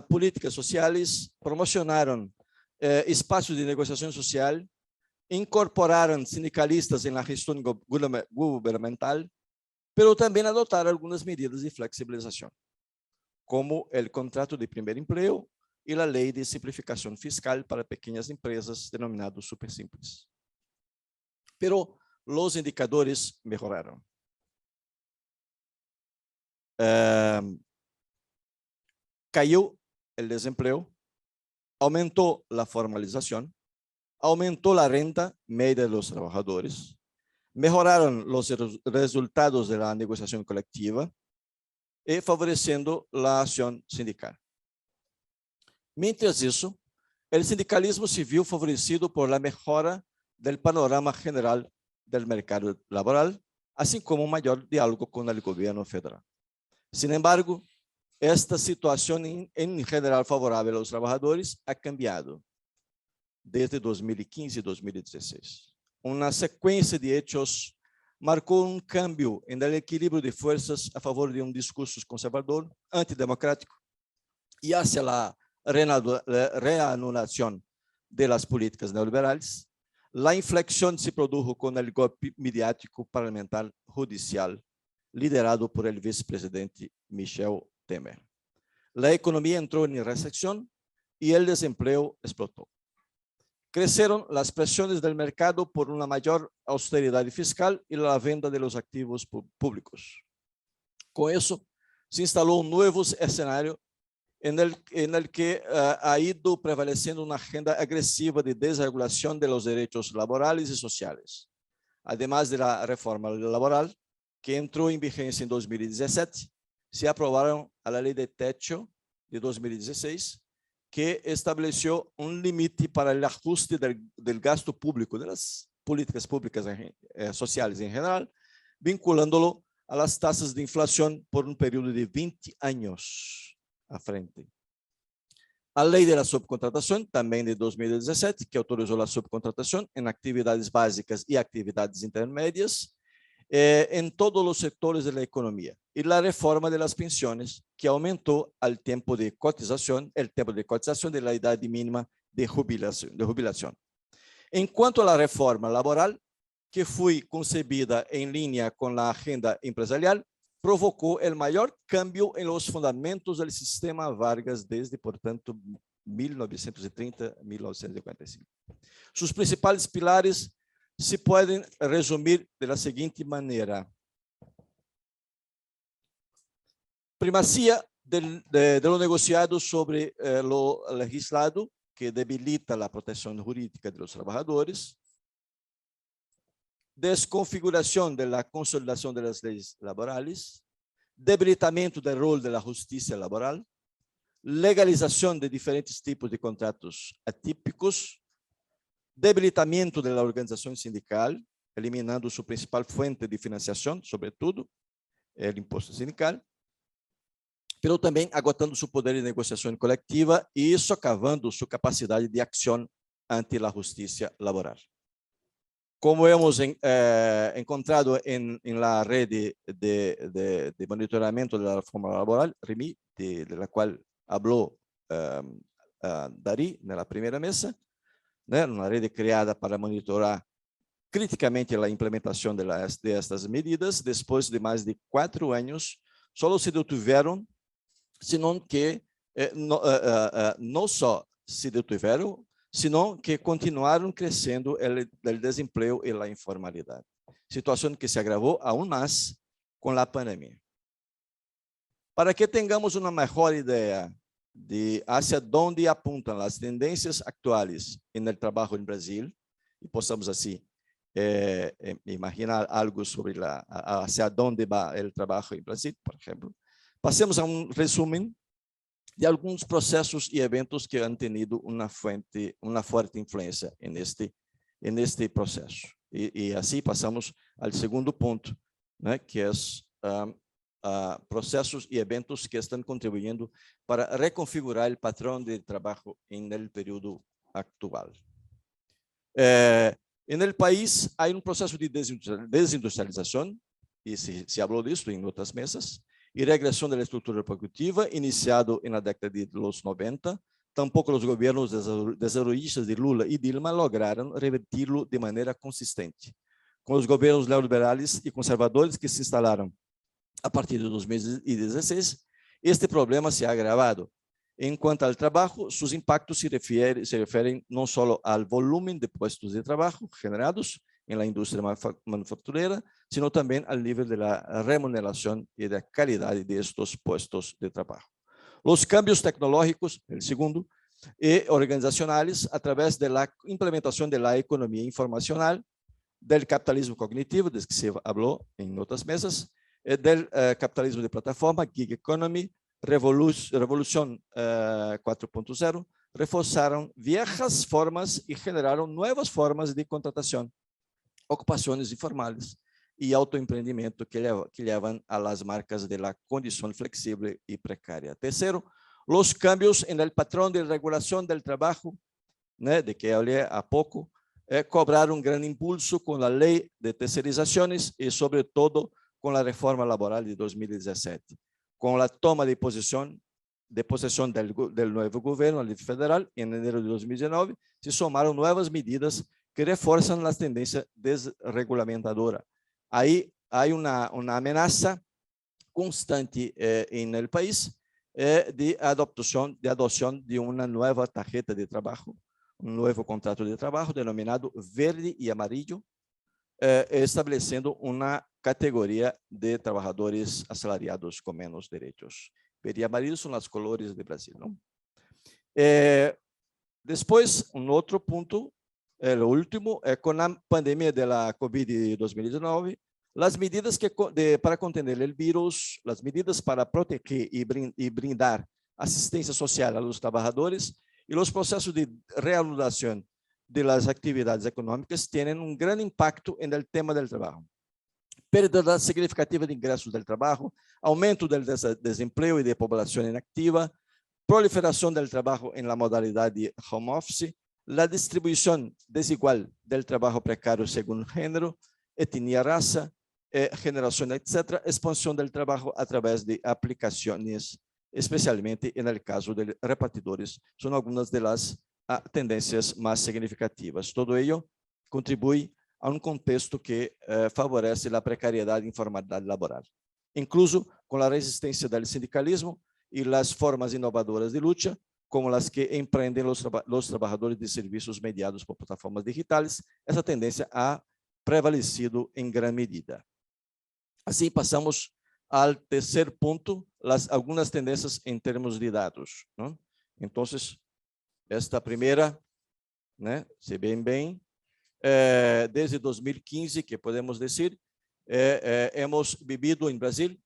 políticas sociales, promocionaron espacios de negociación social, incorporaron sindicalistas en la gestión gubernamental, pero también adoptaron algunas medidas de flexibilización, como el contrato de primer empleo y la ley de simplificación fiscal para pequeñas empresas, denominado super simples. Pero los indicadores mejoraron. cayó el desempleo, aumentó la formalización, aumentó la renta media de los trabajadores, mejoraron los resultados de la negociación colectiva y favoreciendo la acción sindical. Mientras eso, el sindicalismo se vio favorecido por la mejora del panorama general del mercado laboral, así como un mayor diálogo con el gobierno federal. Sin embargo, esta situación en general favorable a los trabajadores ha cambiado desde 2015 y 2016. Una secuencia de hechos marcó un cambio en el equilibrio de fuerzas a favor de un discurso conservador, antidemocrático y hacia la reanudación de las políticas neoliberales. La inflexión se produjo con el golpe mediático parlamentar judicial liderado por el vicepresidente Michel Temer. La economía entró en recesión y el desempleo explotó. Crecieron las presiones del mercado por una mayor austeridad fiscal y la venta de los activos públicos. Con eso, se instaló un nuevo escenario en el que ha ido prevaleciendo una agenda agresiva de desregulación de los derechos laborales y sociales. Además de la reforma laboral, que entró en vigencia en 2017, se aprobaron a la ley de techo de 2016, que estableció un límite para el ajuste del gasto público, de las políticas públicas sociales en general, vinculándolo a las tasas de inflación por un periodo de 20 años à frente. A lei da subcontratação, também de 2017, que autorizou a subcontratação em atividades básicas e atividades intermédias em todos os setores da economia. E a reforma das pensões, que aumentou o tempo de cotização da idade mínima de jubilação. Enquanto a reforma laboral, que foi concebida em linha com a agenda empresarial, provocou o maior cambio em los fundamentos do sistema Vargas desde, portanto, 1930-1945. Sus principais pilares se podem resumir da seguinte maneira: primacía de lo negociado sobre lo legislado, que debilita a proteção jurídica dos trabalhadores; desconfiguração da consolidação das leis laborales; debilitamento do rol da justiça laboral; legalização de diferentes tipos de contratos atípicos; debilitamento da organização sindical, eliminando sua principal fonte de financiação, sobretudo, o imposto sindical, pero também agotando seu poder de negociação coletiva e socavando sua capacidade de ação ante a justiça laboral. Como hemos encontrado en la red de monitoramento de la reforma laboral, REMI, de la cual habló Dari en la primera mesa, una red creada para monitorar críticamente la implementación de estas medidas, después de más de 4 años, solo se detuvieron, sino que no só se detuvieron, sino que continuaram crescendo o desemprego e a informalidade, situação que se agravou aún mais com a pandemia. Para que tenhamos uma melhor ideia de hacia onde apuntam as tendências atuais no trabalho no Brasil, e possamos assim imaginar algo sobre hacia onde vai o trabalho no Brasil, por exemplo, passemos a resumo de alguns processos e eventos que han tenido uma forte influência neste processo. E assim passamos ao segundo ponto, né, que é processos e eventos que estão contribuindo para reconfigurar o padrão de trabalho no período atual. No país, há processo de desindustrialização, e se falou disso em outras mesas, e regressão da estrutura produtiva, iniciado na década de los 90, tampouco os governos desarrollistas de Lula e Dilma lograram reverti-lo de maneira consistente. Com os governos neoliberais e conservadores que se instalaram a partir de 2016, este problema se ha agravado. En cuanto al trabajo, sus impactos se refieren no solo al volumen de puestos de trabajo generados en la industria manufacturera, sino también al nivel de la remuneración y de la calidad de estos puestos de trabajo. Los cambios tecnológicos, el segundo, y organizacionales a través de la implementación de la economía informacional, del capitalismo cognitivo, del que se habló en otras mesas, del capitalismo de plataforma, gig economy, revolución 4.0, reforzaron viejas formas y generaron nuevas formas de contratación, ocupaciones informales y autoemprendimiento que llevan a las marcas de la condición flexible y precaria. Tercero, los cambios en el patrón de regulación del trabajo, de que hablé a poco, cobraron un gran impulso con la ley de tercerizaciones y sobre todo con la reforma laboral de 2017. Con la toma de posesión del nuevo gobierno federal en enero de 2019, se sumaron nuevas medidas que refuerzan la tendencia desregulamentadora. Ahí hay una amenaza constante en el país de adopción de una nueva tarjeta de trabajo, un nuevo contrato de trabajo denominado verde y amarillo, estableciendo una categoría de trabajadores asalariados con menos derechos. Verde y amarillo son los colores de Brasil, ¿no? Después, un otro punto, el último, con la pandemia de la COVID-19, las medidas para contener el virus, las medidas para proteger y brindar asistencia social a los trabajadores y los procesos de reanudación de las actividades económicas tienen un gran impacto en el tema del trabajo. Pérdida significativa de ingresos del trabajo, aumento del desempleo y de población inactiva, proliferación del trabajo en la modalidad de home office, la distribución desigual del trabajo precario según género, etnia, raza, generación, etc., expansión del trabajo a través de aplicaciones, especialmente en el caso de repartidores, son algunas de las tendencias más significativas. Todo ello contribuye a un contexto que favorece la precariedad e informalidad laboral, incluso con la resistencia del sindicalismo y las formas innovadoras de lucha, como las que emprenden los trabajadores de servicios mediados por plataformas digitales. Esa tendencia ha prevalecido en gran medida. Así pasamos al tercer punto, algunas tendencias en términos de datos, ¿no? Entonces, esta primera, ¿no? Se ven bien, desde 2015, que podemos decir, hemos vivido en Brasil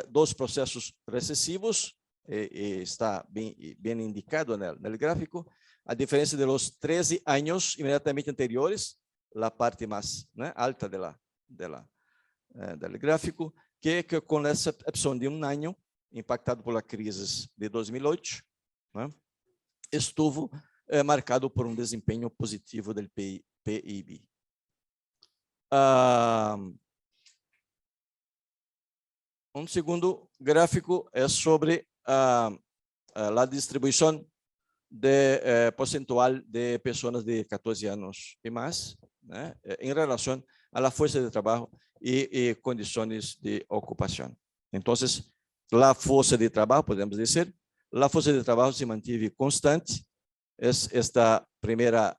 dos procesos recesivos, está bien indicado en el gráfico, a diferencia de los 13 años inmediatamente anteriores, la parte más, ¿no?, alta del gráfico, que con esa excepción de un año, impactado por la crisis de 2008, ¿no?, estuvo marcado por un desempeño positivo del PIB. Un segundo gráfico es sobre la distribución porcentual de personas de 14 años y más, ¿no?, en relación a la fuerza de trabajo y condiciones de ocupación. Entonces, la fuerza de trabajo, podemos decir, la fuerza de trabajo se mantiene constante. Es esta primera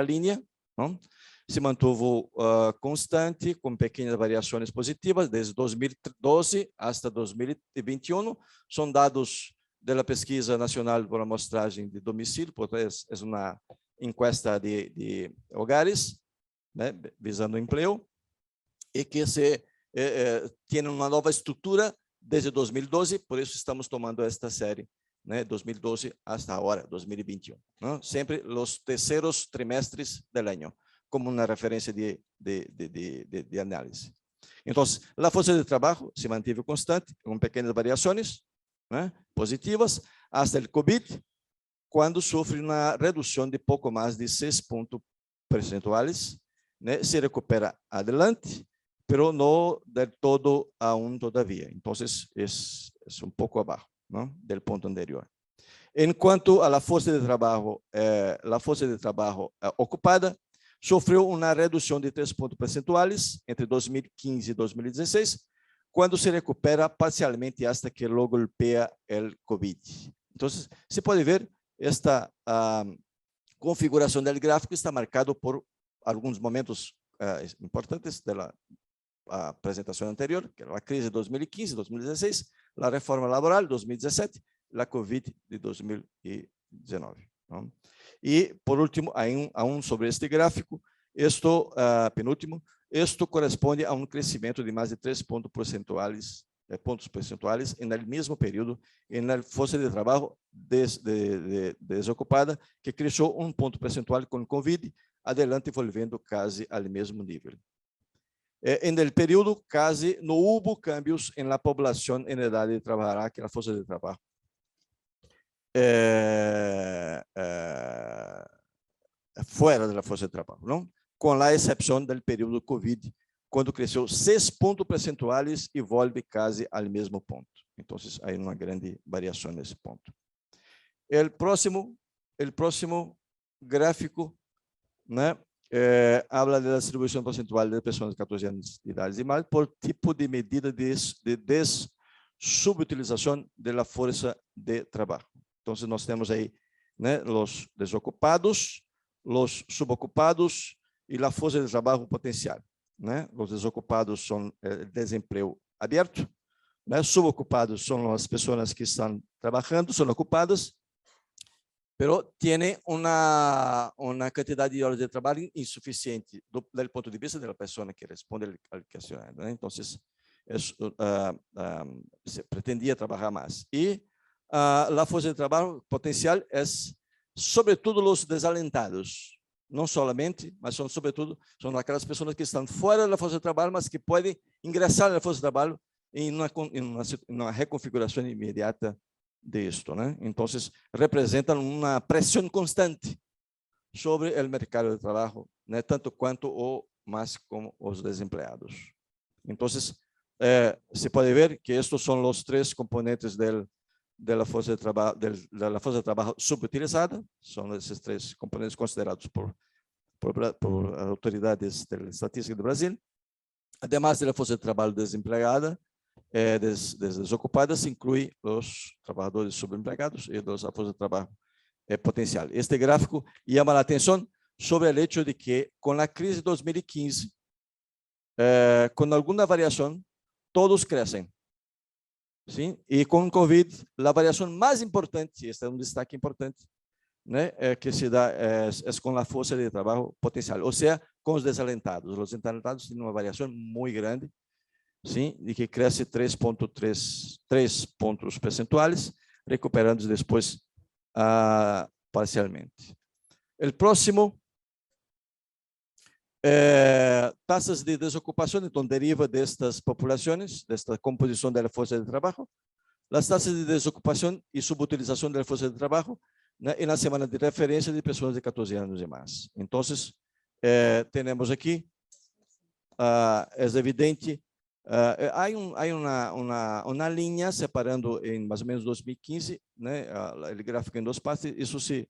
línea, ¿no?, se mantuvo constante, con pequeñas variaciones positivas, desde 2012 hasta 2021. Son datos de la Pesquisa Nacional por Amostragem de Domicílio, portanto, es una encuesta de hogares, ¿no?, visando empleo, y que tiene una nueva estructura desde 2012, por eso estamos tomando esta serie, ¿no?, 2012 hasta ahora, 2021, ¿no?, siempre los terceros trimestres del año, como una referencia de análisis. Entonces, la fuerza de trabajo se mantuvo constante, con pequeñas variaciones, ¿no?, positivas, hasta el COVID, cuando sufre una reducción de poco más de 6 puntos percentuales, ¿no?, se recupera adelante, pero no del todo aún todavía. Entonces, es un poco abajo, ¿no?, del punto anterior. En cuanto a la fuerza de trabajo ocupada, sofreu una reducción de 3 puntos percentuales entre 2015 y 2016, cuando se recupera parcialmente hasta que lo golpea el COVID. Entonces, se puede ver esta configuración del gráfico está marcado por algunos momentos importantes de la presentación anterior, que era la crisis de 2015, 2016, a reforma laboral, 2017, a Covid de 2019. ¿no? E, por último, aún sobre este gráfico, penúltimo, esto corresponde a um crescimento de mais de 3 pontos percentuais no mesmo período na força de trabalho desocupada, que cresceu 1 ponto percentual com Covid, adelante volvendo quase ao mesmo nível. No período, quase não houve cambios na população em idade de trabalhar, que é a força de trabalho. Fora da força de trabalho, não? Com a exceção do período Covid, quando cresceu 6 pontos percentuais e volve quase ao mesmo ponto. Então, há uma grande variação nesse ponto. O próximo gráfico, né, habla da distribuição percentual de pessoas de 14 anos de idade e mais por tipo de medida de subutilização da força de trabalho. Então, nós temos aí, né, os desocupados, os subocupados e a força de trabalho potencial. Né? Os desocupados são desemprego aberto, né? Subocupados são as pessoas que estão trabalhando, são ocupadas, mas têm uma quantidade de horas de trabalho insuficiente do ponto de vista da pessoa que responde ao questionário. Né? Então, se pretendia trabalhar mais. E a força de trabalho potencial é, sobretudo, os desalentados. Não somente, mas sobretudo, são aquelas pessoas que estão fora da força de trabalho, mas que podem ingressar na força de trabalho em uma reconfiguração imediata disto, né? Então, representam uma pressão constante sobre o mercado de trabalho, né? Tanto quanto ou mais como os desempregados. Então, se pode ver que estes são os 3 componentes da força de trabalho subutilizada, são esses 3 componentes considerados por autoridades da estatística do Brasil. Además da força de trabalho desempregada, desocupada, se inclui os trabalhadores subempregados e a força de trabalho potencial. Este gráfico chama a atenção sobre o hecho de que, com a crise de 2015, com alguma variação, todos crescem. Sim? E com o Covid, a variação mais importante, este é um destaque importante, né, que se dá com a força de trabalho potencial, ou seja, com os desalentados. Os desalentados têm uma variação muito grande, sim, de que cresce 3 pontos percentuais, recuperando depois parcialmente. O próximo, taxas de desocupação, então deriva destas populações, desta composição da força de trabalho, as taxas de desocupação e subutilização da força de trabalho, né, e na semana de referência de pessoas de 14 anos e mais. Então, temos aqui, é evidente, há uma linha separando em mais ou menos 2015, né, o gráfico em 2 partes, isso se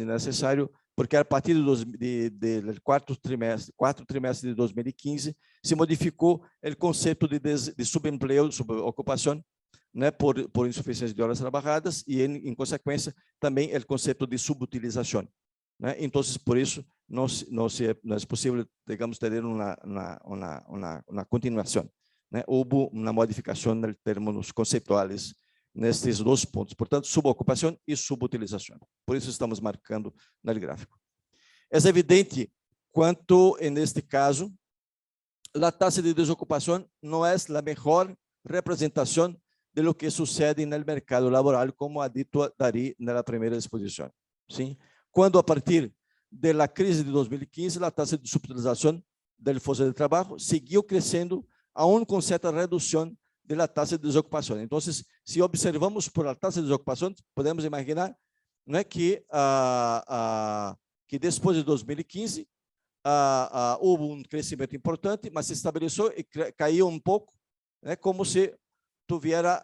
necessário, porque a partir do quarto trimestre de 2015, se modificou o conceito de subemprego, subocupação, né, por insuficiência de horas trabalhadas e, em consequência, também o conceito de subutilização. Né? Então, por isso, não é possível, digamos, ter uma continuação. Né? Houve uma modificação em termos conceituais nestes 2 pontos. Portanto, subocupação e subutilização. Por isso, estamos marcando no gráfico. É evidente quanto, neste caso, a taxa de desocupação não é a melhor representação de lo que sucede no mercado laboral, como ha dito Dari na primeira exposição. Sim? Quando, a partir da crise de 2015, a taxa de subutilização da força de trabalho seguiu crescendo, aún com certa redução da taxa de desocupação. Então, se observamos por a taxa de desocupação, podemos imaginar, né, que depois de 2015 houve um crescimento importante, mas se estabeleceu e caiu um pouco, né, como se tivesse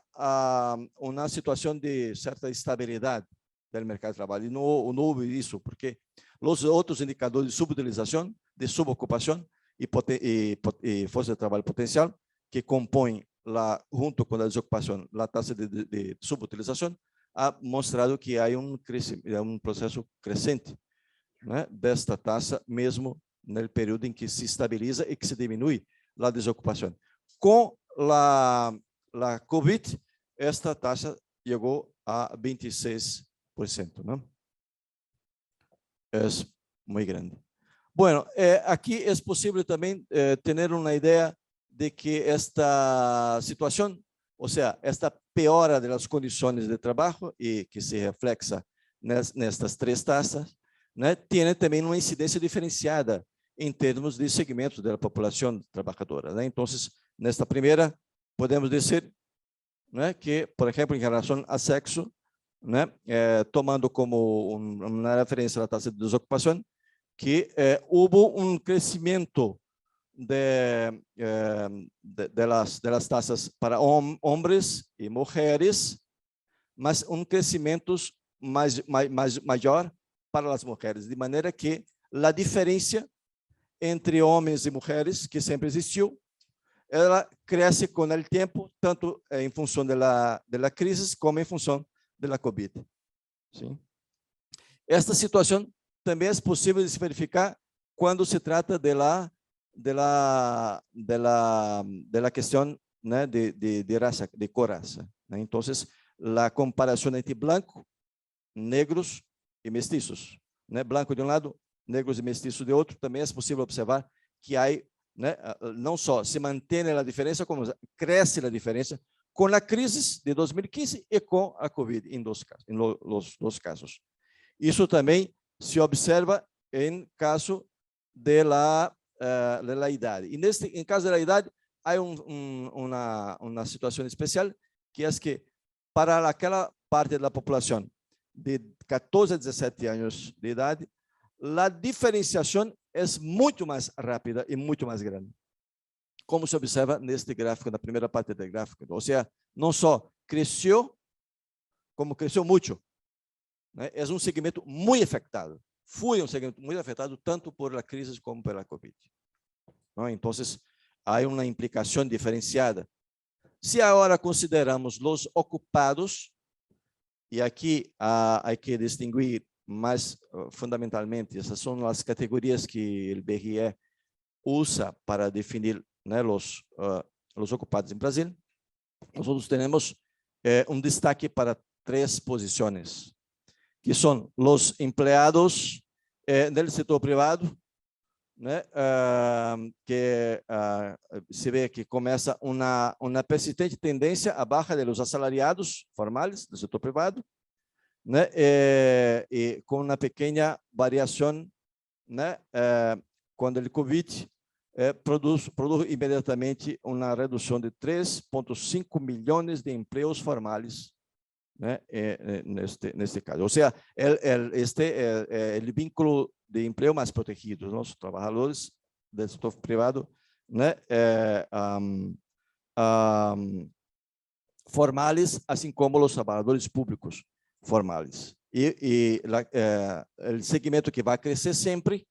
uma situação de certa estabilidade do mercado de trabalho. E não houve isso, porque os outros indicadores de subutilização, de subocupação e força de trabalho potencial, que compõem, junto com a desocupação, a taxa de subutilização, ha mostrado que há um processo crescente, né, desta taxa, mesmo no período em que se estabiliza e que se diminui a desocupação. Com la COVID, esta taxa llegó a 26%, ¿no? Es muy grande. Bueno, aquí es posible también tener una idea de que esta situación, o sea, esta piora de las condiciones de trabajo y que se refleja en estas tres tasas, ¿no? Tiene también una incidencia diferenciada en términos de segmentos de la población trabajadora, ¿no? Entonces, en esta primera, podemos decir, ¿no?, que, por ejemplo, en relación a sexo, ¿no?, tomando como una referencia la tasa de desocupación, que hubo un crecimiento de las tasas para hombres y mujeres, mas un crecimiento mayor para las mujeres, de manera que la diferencia entre homens e mulheres, que sempre existiu, ela cresce com o tempo, tanto em função da crise, como em função da COVID. Sim? Esta situação também é possível de se verificar quando se trata da questão, né, de raça, de cor-raça. Né? Então, a comparação entre branco, negros e mestiços. Né? Branco de um lado, negros e mestiços de outro, também é possível observar que há, né, não só se mantém a diferença, como cresce a diferença com a crise de 2015 e com a COVID em dois casos. Isso também se observa em caso da idade. E em caso da idade, há uma situação especial, que é que para aquela parte da população de 14 a 17 anos de idade, a diferenciação é muito mais rápida e muito mais grande, como se observa neste gráfico, na primeira parte do gráfico. Ou seja, não só cresceu, como cresceu muito. Né? É um segmento muito afetado. Foi um segmento muito afetado tanto por a crise como pela COVID. Então, há uma implicação diferenciada. Se agora consideramos os ocupados, e aqui há que distinguir mais fundamentalmente, essas são as categorias que o BRE usa para definir, né, os ocupados em Brasil. Nós temos um destaque para três posições, que são os empregados no setor privado, né, que se vê que começa uma persistente tendência à baixa dos assalariados formais do setor privado, né, e com uma pequena variação, né, quando o Covid produz imediatamente uma redução de 3,5 milhões de empregos formais, né, neste caso. Ou seja, este é o vínculo de emprego mais protegido, os trabalhadores do setor privado, né, formais, assim como os trabalhadores públicos formais. E o segmento que vai crescer sempre,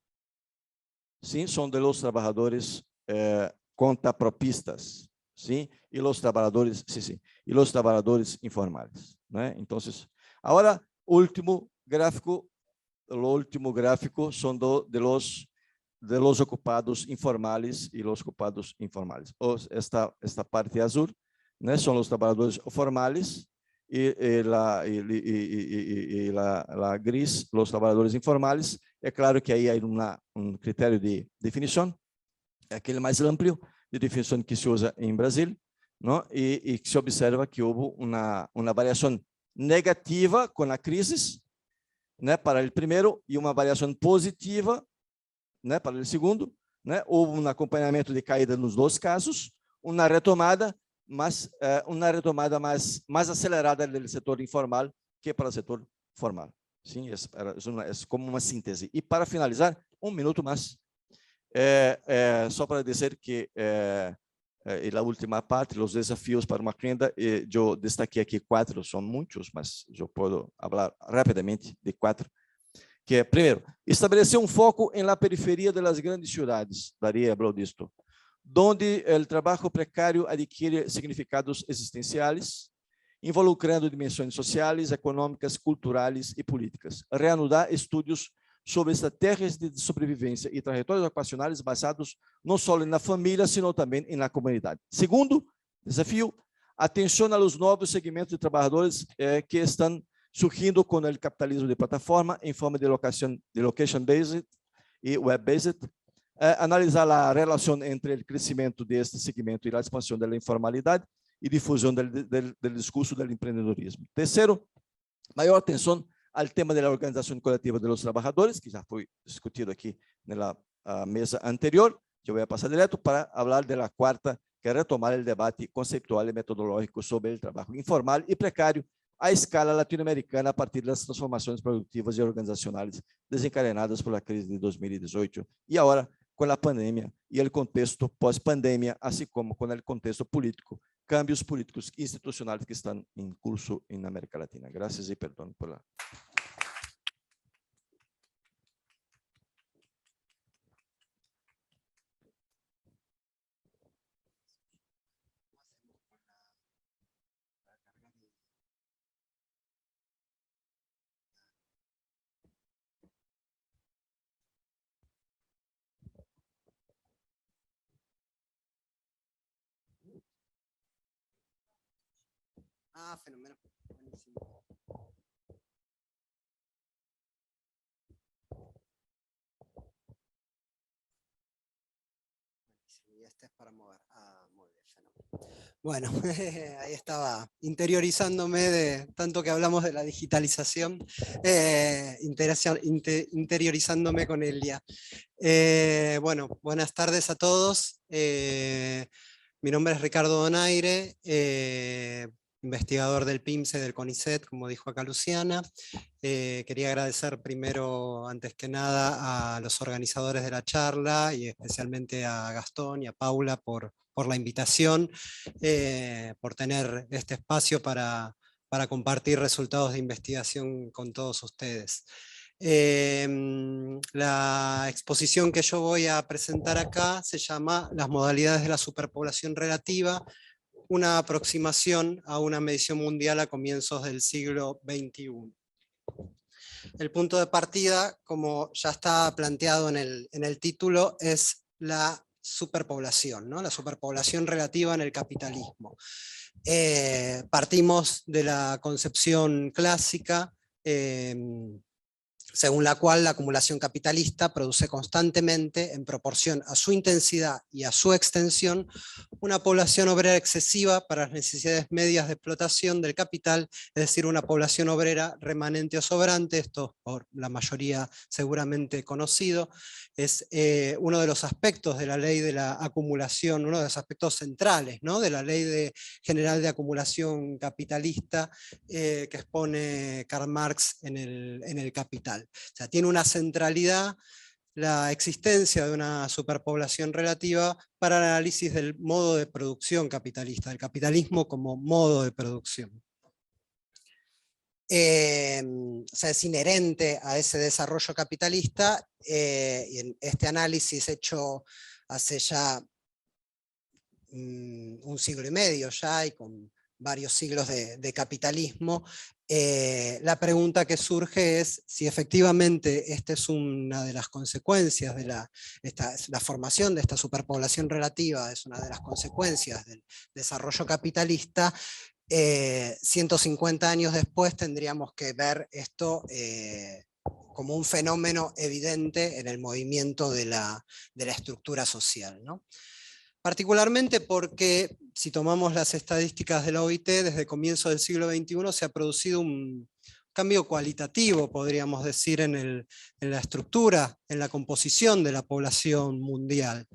sim, são dos trabalhadores contapropistas, sim, e os trabalhadores, e os trabalhadores informais, né? Então, agora o último gráfico são de los ocupados informais e los ocupados informais. Esta parte azul, né, são os trabalhadores formais e la gris, os trabalhadores informais. É claro que aí há critério de definição, é aquele mais amplo de definição que se usa em Brasil, não? E que se observa que houve uma variação negativa com a crise, né, para o primeiro, e uma variação positiva, né, para o segundo, né? Houve um acompanhamento de caída nos dois casos, uma retomada, mas uma retomada mais acelerada do setor informal que para o setor formal. Sim, é como uma síntese. E para finalizar, um minuto mais, só para dizer que a última parte, os desafios para uma renda, eu destaquei aqui 4, são muitos, mas eu posso falar rapidamente de 4, que é, primeiro, estabelecer um foco em la periferia das grandes cidades, Daria falou disto, onde o trabalho precário adquire significados existenciais, involucrando dimensões sociais, econômicas, culturais e políticas. Reanudar estudos sobre estratégias de sobrevivência e trajetórias ocupacionais basados não só na família, sino também na comunidade. Segundo desafio, Atención a los nuevos segmentos de trabajadores que están surgindo con el capitalismo de plataforma en forma de location-based y web-based. Analisar la relación entre el crecimiento de este segmento y la expansión de la informalidad y difusión del discurso del emprendedorismo. Tercero, mayor atención al tema de la organización colectiva de los trabajadores, que ya fue discutido aquí en la mesa anterior. Yo voy a pasar directo para hablar de la cuarta, que es retomar el debate conceptual y metodológico sobre el trabajo informal y precario a escala latinoamericana a partir de las transformaciones productivas y organizacionales desencadenadas por la crisis de 2018 y ahora con la pandemia y el contexto post-pandemia, así como con el contexto político, cambios políticos institucionales que están en curso en América Latina. Gracias y perdón por la... Fenomenal. Buenísimo. Y este es para mover. Muy bien, fenomenal. Bueno, ahí estaba interiorizándome de tanto que hablamos de la digitalización, interiorizándome con Elia. Bueno, buenas tardes a todos. Mi nombre es Ricardo Donaire, investigador del PIMSE, del CONICET, como dijo acá Luciana. Quería agradecer primero, antes que nada, a los organizadores de la charla, y especialmente a Gastón y a Paula por la invitación, por tener este espacio para compartir resultados de investigación con todos ustedes. La exposición que yo voy a presentar acá se llama Las modalidades de la superpoblación relativa, una aproximación a una medición mundial a comienzos del siglo XXI. El punto de partida, como ya está planteado en el título, es la superpoblación, ¿no? La superpoblación relativa en el capitalismo. Partimos de la concepción clásica, según la cual la acumulación capitalista produce constantemente, en proporción a su intensidad y a su extensión, una población obrera excesiva para las necesidades medias de explotación del capital, es decir, una población obrera remanente o sobrante. Esto por la mayoría seguramente conocido, es uno de los aspectos de la ley de la acumulación, uno de los aspectos centrales, ¿no?, de la ley general de acumulación capitalista que expone Karl Marx en el Capital. O sea, tiene una centralidad la existencia de una superpoblación relativa para el análisis del modo de producción capitalista, del capitalismo como modo de producción. O sea, es inherente a ese desarrollo capitalista, y en este análisis hecho hace ya un siglo y medio ya, y con varios siglos de capitalismo, la pregunta que surge es si efectivamente esta es una de las consecuencias de la formación de esta superpoblación relativa, es una de las consecuencias del desarrollo capitalista. 150 años después tendríamos que ver esto como un fenómeno evidente en el movimiento de la estructura social, ¿no? Particularmente porque, si tomamos las estadísticas de la OIT, desde comienzo del siglo XXI se ha producido un cambio cualitativo, podríamos decir, en la estructura, en la composición de la población mundial.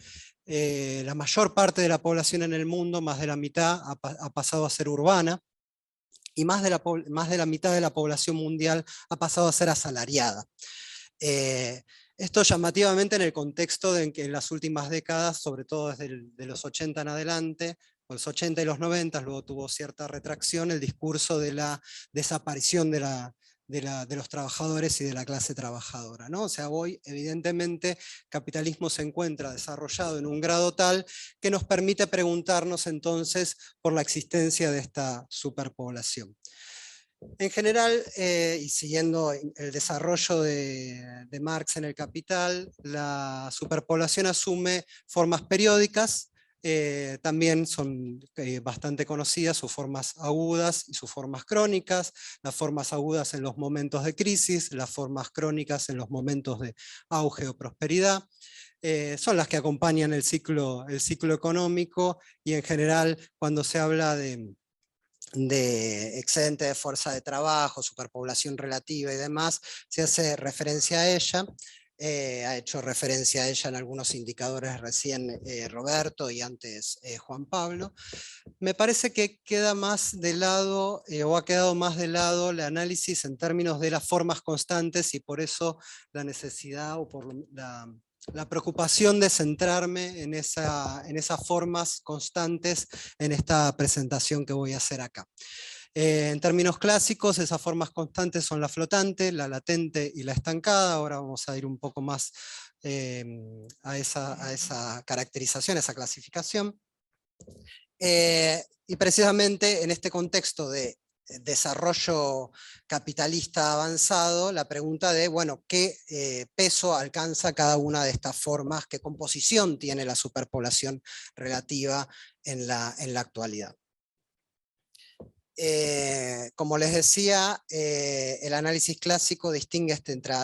La mayor parte de la población en el mundo, más de la mitad, ha pasado a ser urbana, y más de la mitad de la población mundial ha pasado a ser asalariada. Esto llamativamente en el contexto de que en las últimas décadas, sobre todo desde de los 80 en adelante, con los 80 y los 90, luego tuvo cierta retracción el discurso de la desaparición de los trabajadores y de la clase trabajadora, ¿no? O sea, hoy evidentemente el capitalismo se encuentra desarrollado en un grado tal que nos permite preguntarnos entonces por la existencia de esta superpoblación. En general, y siguiendo el desarrollo de Marx en el Capital, la superpoblación asume formas periódicas, también son bastante conocidas sus formas agudas y sus formas crónicas, las formas agudas en los momentos de crisis, las formas crónicas en los momentos de auge o prosperidad. Son las que acompañan el ciclo económico, y en general cuando se habla de excedente de fuerza de trabajo, superpoblación relativa y demás, se hace referencia a ella. Ha hecho referencia a ella en algunos indicadores recién Roberto y antes Juan Pablo. Me parece que queda más de lado, o ha quedado más de lado, el análisis en términos de las formas constantes, y por eso la necesidad o por la preocupación de centrarme en esas formas constantes en esta presentación que voy a hacer acá. En términos clásicos, esas formas constantes son la flotante, la latente y la estancada. Ahora vamos a ir un poco más a esa caracterización, a esa clasificación. Y precisamente en este contexto de desarrollo capitalista avanzado, la pregunta de, bueno, ¿qué peso alcanza cada una de estas formas? ¿Qué composición tiene la superpoblación relativa en la actualidad? Como les decía, el análisis clásico distingue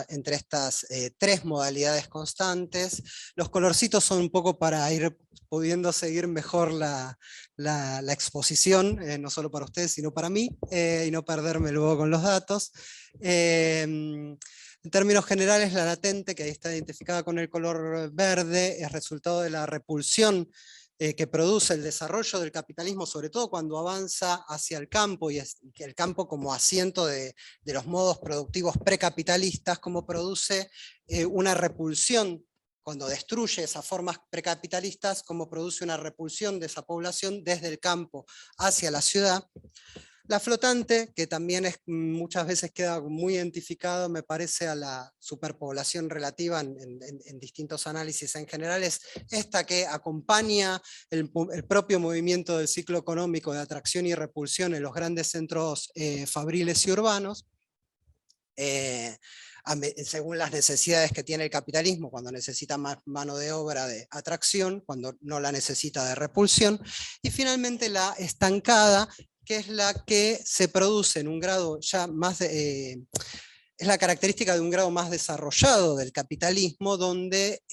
entre estas tres modalidades constantes. Los colorcitos son un poco para ir pudiendo seguir mejor la exposición, no solo para ustedes, sino para mí, y no perderme luego con los datos. En términos generales, la latente, que ahí está identificada con el color verde, es resultado de la repulsión que produce el desarrollo del capitalismo, sobre todo cuando avanza hacia el campo, y el campo como asiento de los modos productivos precapitalistas, como produce una repulsión, cuando destruye esas formas precapitalistas, como produce una repulsión de esa población desde el campo hacia la ciudad. La flotante, que también muchas veces queda muy identificado, me parece, a la superpoblación relativa en distintos análisis en general, es esta que acompaña el propio movimiento del ciclo económico de atracción y repulsión en los grandes centros fabriles y urbanos, según las necesidades que tiene el capitalismo, cuando necesita más mano de obra de atracción, cuando no la necesita de repulsión. Y finalmente la estancada, que es la que se produce en un grado ya más es la característica de un grado más desarrollado del capitalismo, donde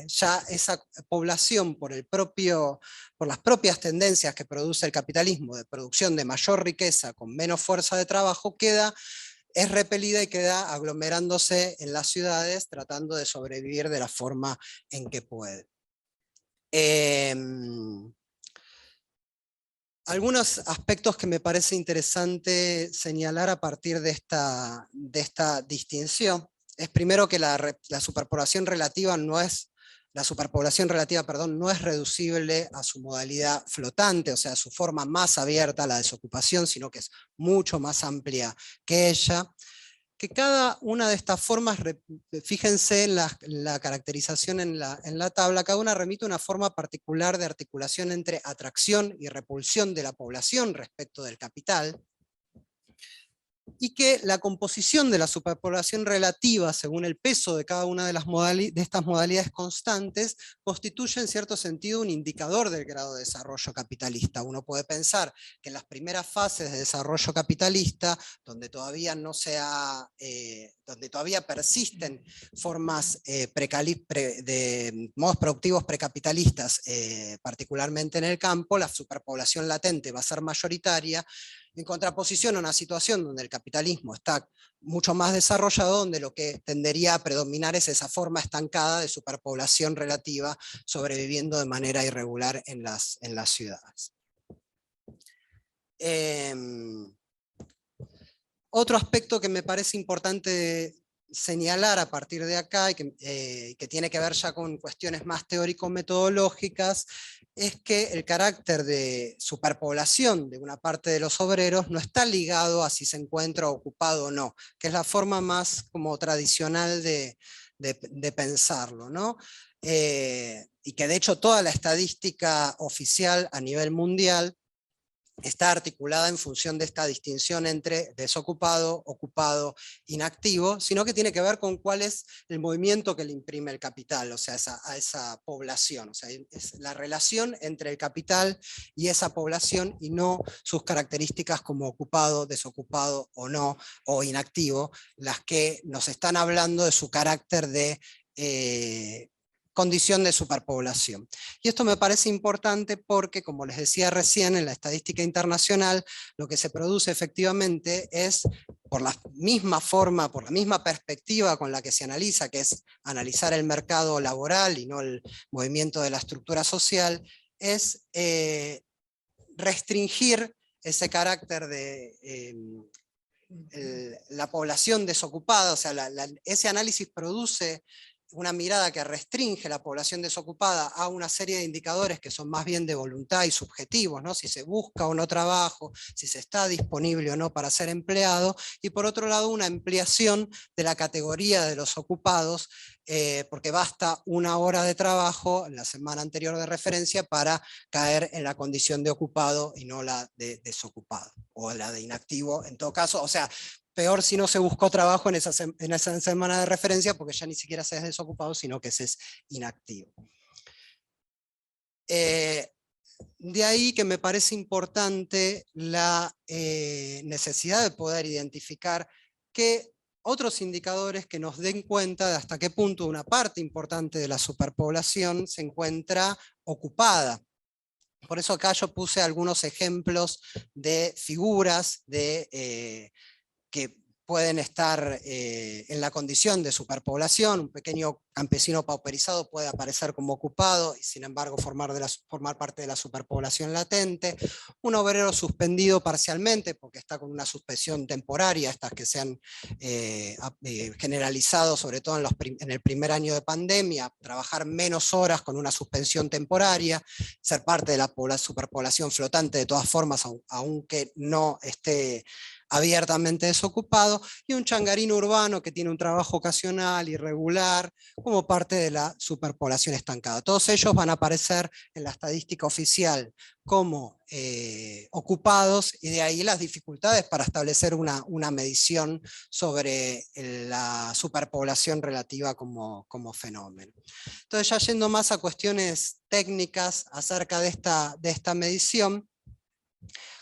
ya esa población, por las propias tendencias que produce el capitalismo de producción de mayor riqueza con menos fuerza de trabajo, es repelida y queda aglomerándose en las ciudades, tratando de sobrevivir de la forma en que puede. Algunos aspectos que me parece interesante señalar a partir de esta distinción es, primero, que la superpoblación relativa no es reducible a su modalidad flotante, o sea, a su forma más abierta a la desocupación, sino que es mucho más amplia que ella. Que cada una de estas formas, fíjense en la caracterización en la tabla, cada una remite a una forma particular de articulación entre atracción y repulsión de la población respecto del capital, y que la composición de la superpoblación relativa, según el peso de cada una de estas modalidades constantes, constituye en cierto sentido un indicador del grado de desarrollo capitalista. Uno puede pensar que en las primeras fases de desarrollo capitalista, donde todavía persisten formas de modos productivos precapitalistas, particularmente en el campo, la superpoblación latente va a ser mayoritaria, en contraposición a una situación donde el capitalismo está mucho más desarrollado, donde lo que tendería a predominar es esa forma estancada de superpoblación relativa sobreviviendo de manera irregular en las ciudades. Otro aspecto que me parece importante señalar a partir de acá, y que tiene que ver ya con cuestiones más teórico-metodológicas, es que el carácter de superpoblación de una parte de los obreros no está ligado a si se encuentra ocupado o no, que es la forma más como tradicional de pensarlo, ¿no? Y que de hecho toda la estadística oficial a nivel mundial está articulada en función de esta distinción entre desocupado, ocupado, inactivo, sino que tiene que ver con cuál es el movimiento que le imprime el capital, o sea, a esa población. O sea, es la relación entre el capital y esa población y no sus características como ocupado, desocupado o no, o inactivo, las que nos están hablando de su carácter de condición de superpoblación. Y esto me parece importante porque, como les decía recién, en la estadística internacional, lo que se produce efectivamente es, por la misma forma, por la misma perspectiva con la que se analiza, que es analizar el mercado laboral y no el movimiento de la estructura social, es restringir ese carácter de la población desocupada, o sea, ese análisis produce una mirada que restringe la población desocupada a una serie de indicadores que son más bien de voluntad y subjetivos, ¿no? Si se busca o no trabajo, si se está disponible o no para ser empleado, y por otro lado una ampliación de la categoría de los ocupados, porque basta una hora de trabajo en la semana anterior de referencia para caer en la condición de ocupado y no la de desocupado, o la de inactivo en todo caso, o sea, peor si no se buscó trabajo en esa semana de referencia, porque ya ni siquiera se es desocupado, sino que se es inactivo. De ahí que me parece importante la necesidad de poder identificar que otros indicadores que nos den cuenta de hasta qué punto una parte importante de la superpoblación se encuentra ocupada. Por eso acá yo puse algunos ejemplos de figuras que pueden estar en la condición de superpoblación. Un pequeño campesino pauperizado puede aparecer como ocupado y sin embargo formar parte de la superpoblación latente. Un obrero suspendido parcialmente porque está con una suspensión temporaria, estas que se han generalizado sobre todo en el primer año de pandemia, trabajar menos horas con una suspensión temporaria, ser parte de la superpoblación flotante de todas formas, aunque no esté abiertamente desocupado, y un changarino urbano que tiene un trabajo ocasional, irregular, como parte de la superpoblación estancada. Todos ellos van a aparecer en la estadística oficial como ocupados, y de ahí las dificultades para establecer una medición sobre la superpoblación relativa como fenómeno. Entonces, ya yendo más a cuestiones técnicas acerca de esta medición,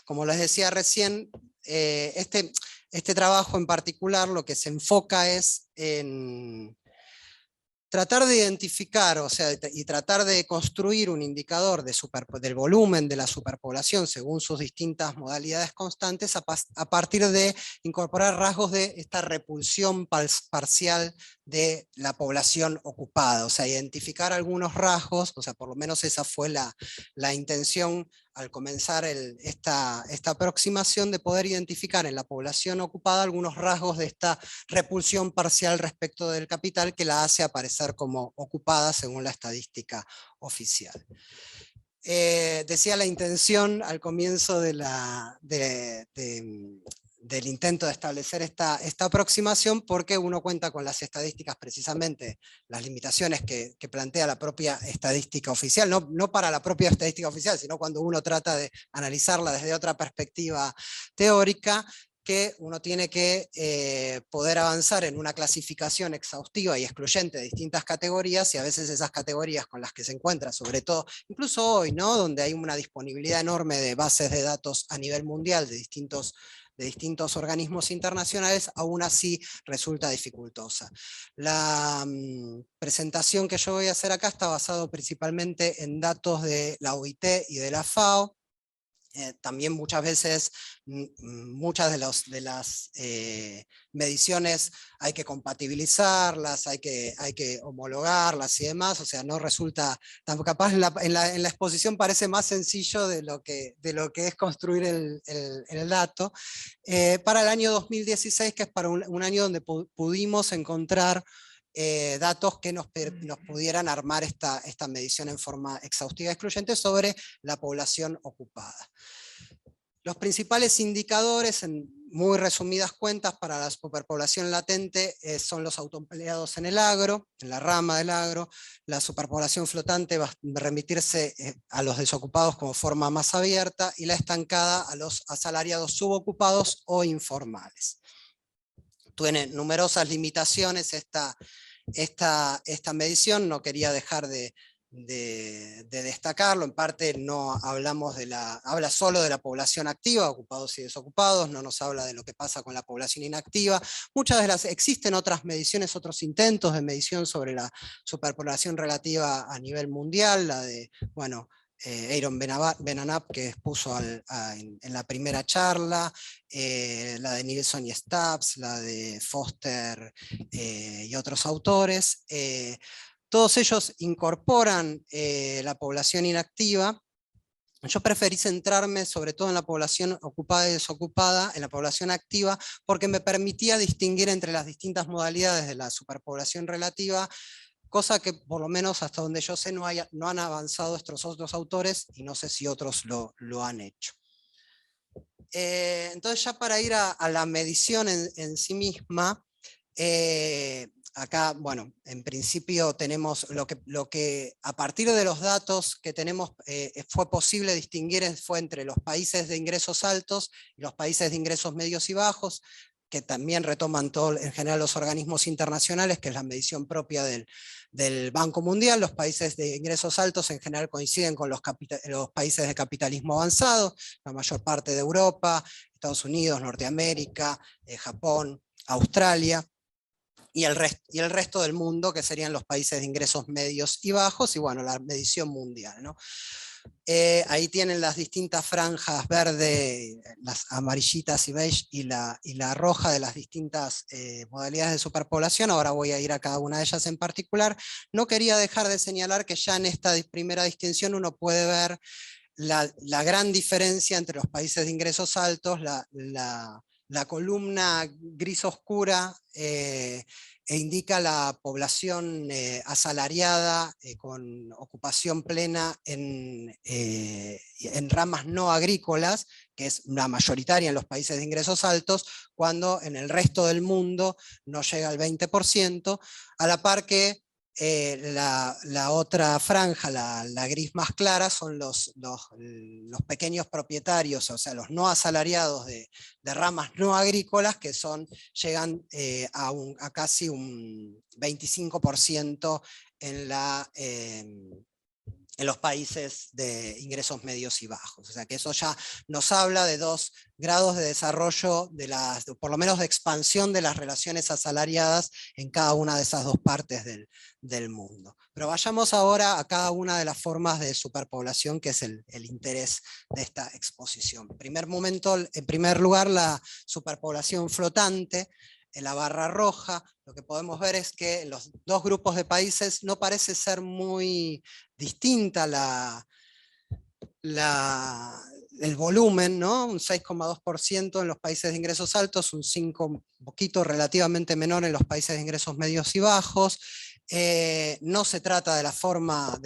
como les decía recién, este trabajo en particular lo que se enfoca es en tratar de identificar, o sea, y tratar de construir un indicador del volumen de la superpoblación según sus distintas modalidades constantes a partir de incorporar rasgos de esta repulsión parcial de la población ocupada, o sea, identificar algunos rasgos, o sea, por lo menos esa fue la intención al comenzar esta aproximación, de poder identificar en la población ocupada algunos rasgos de esta repulsión parcial respecto del capital que la hace aparecer como ocupada según la estadística oficial. Decía la intención al comienzo del intento de establecer esta aproximación, porque uno cuenta con las estadísticas, precisamente las limitaciones que plantea la propia estadística oficial, no para la propia estadística oficial, sino cuando uno trata de analizarla desde otra perspectiva teórica, que uno tiene que poder avanzar en una clasificación exhaustiva y excluyente de distintas categorías, y a veces esas categorías con las que se encuentra, sobre todo, incluso hoy, ¿no? Donde hay una disponibilidad enorme de bases de datos a nivel mundial de distintos organismos internacionales, aún así resulta dificultosa. La presentación que yo voy a hacer acá está basado principalmente en datos de la OIT y de la FAO. También muchas veces, muchas de las mediciones hay que compatibilizarlas, hay que homologarlas y demás, o sea, no resulta tan capaz, en la exposición parece más sencillo de lo que es construir el dato. Para el año 2016, que es para un año donde pudimos encontrar datos que nos pudieran armar esta medición en forma exhaustiva y excluyente sobre la población ocupada. Los principales indicadores, muy resumidas cuentas, para la superpoblación latente son los autoempleados en el agro, en la rama del agro. La superpoblación flotante va a remitirse a los desocupados como forma más abierta, y la estancada a los asalariados subocupados o informales. Tiene numerosas limitaciones esta medición, no quería dejar de destacarlo. En parte no hablamos habla solo de la población activa, ocupados y desocupados, no nos habla de lo que pasa con la población inactiva. Existen otras mediciones, otros intentos de medición sobre la superpoblación relativa a nivel mundial, la de, bueno, Aaron Benanab, que expuso en la primera charla, la de Nilsson y Stubbs, la de Foster y otros autores. Todos ellos incorporan la población inactiva. Yo preferí centrarme sobre todo en la población ocupada y desocupada, en la población activa, porque me permitía distinguir entre las distintas modalidades de la superpoblación relativa, cosa que por lo menos hasta donde yo sé no han avanzado estos otros autores, y no sé si otros lo han hecho. Entonces, ya para ir a la medición en sí misma, acá, bueno, en principio tenemos lo que a partir de los datos que tenemos fue posible distinguir fue entre los países de ingresos altos y los países de ingresos medios y bajos, que también retoman en general los organismos internacionales, que es la medición propia del Banco Mundial. Los países de ingresos altos en general coinciden con los países de capitalismo avanzado, la mayor parte de Europa, Estados Unidos, Norteamérica, Japón, Australia, y el resto del mundo, que serían los países de ingresos medios y bajos, y bueno, la medición mundial, ¿no? Ahí tienen las distintas franjas verde, las amarillitas y beige, y la roja de las distintas modalidades de superpoblación. Ahora voy a ir a cada una de ellas en particular. No quería dejar de señalar que ya en esta primera distinción uno puede ver la gran diferencia entre los países de ingresos altos. La columna gris oscura indica la población asalariada con ocupación plena en ramas no agrícolas, que es la mayoritaria en los países de ingresos altos, cuando en el resto del mundo no llega al 20%, a la par que la otra franja, la gris más clara, son los pequeños propietarios, o sea, los no asalariados de ramas no agrícolas, que llegan a casi un 25% en los países de ingresos medios y bajos. O sea que eso ya nos habla de 2 grados de desarrollo, por lo menos de expansión de las relaciones asalariadas en cada una de esas 2 partes del mundo. Pero vayamos ahora a cada una de las formas de superpoblación, que es el interés de esta exposición. En primer lugar, la superpoblación flotante. En la barra roja, lo que podemos ver es que en los 2 grupos de países no parece ser muy distinta el volumen, ¿no? Un 6,2% en los países de ingresos altos, un 5, un poquito relativamente menor en los países de ingresos medios y bajos. No se trata de la forma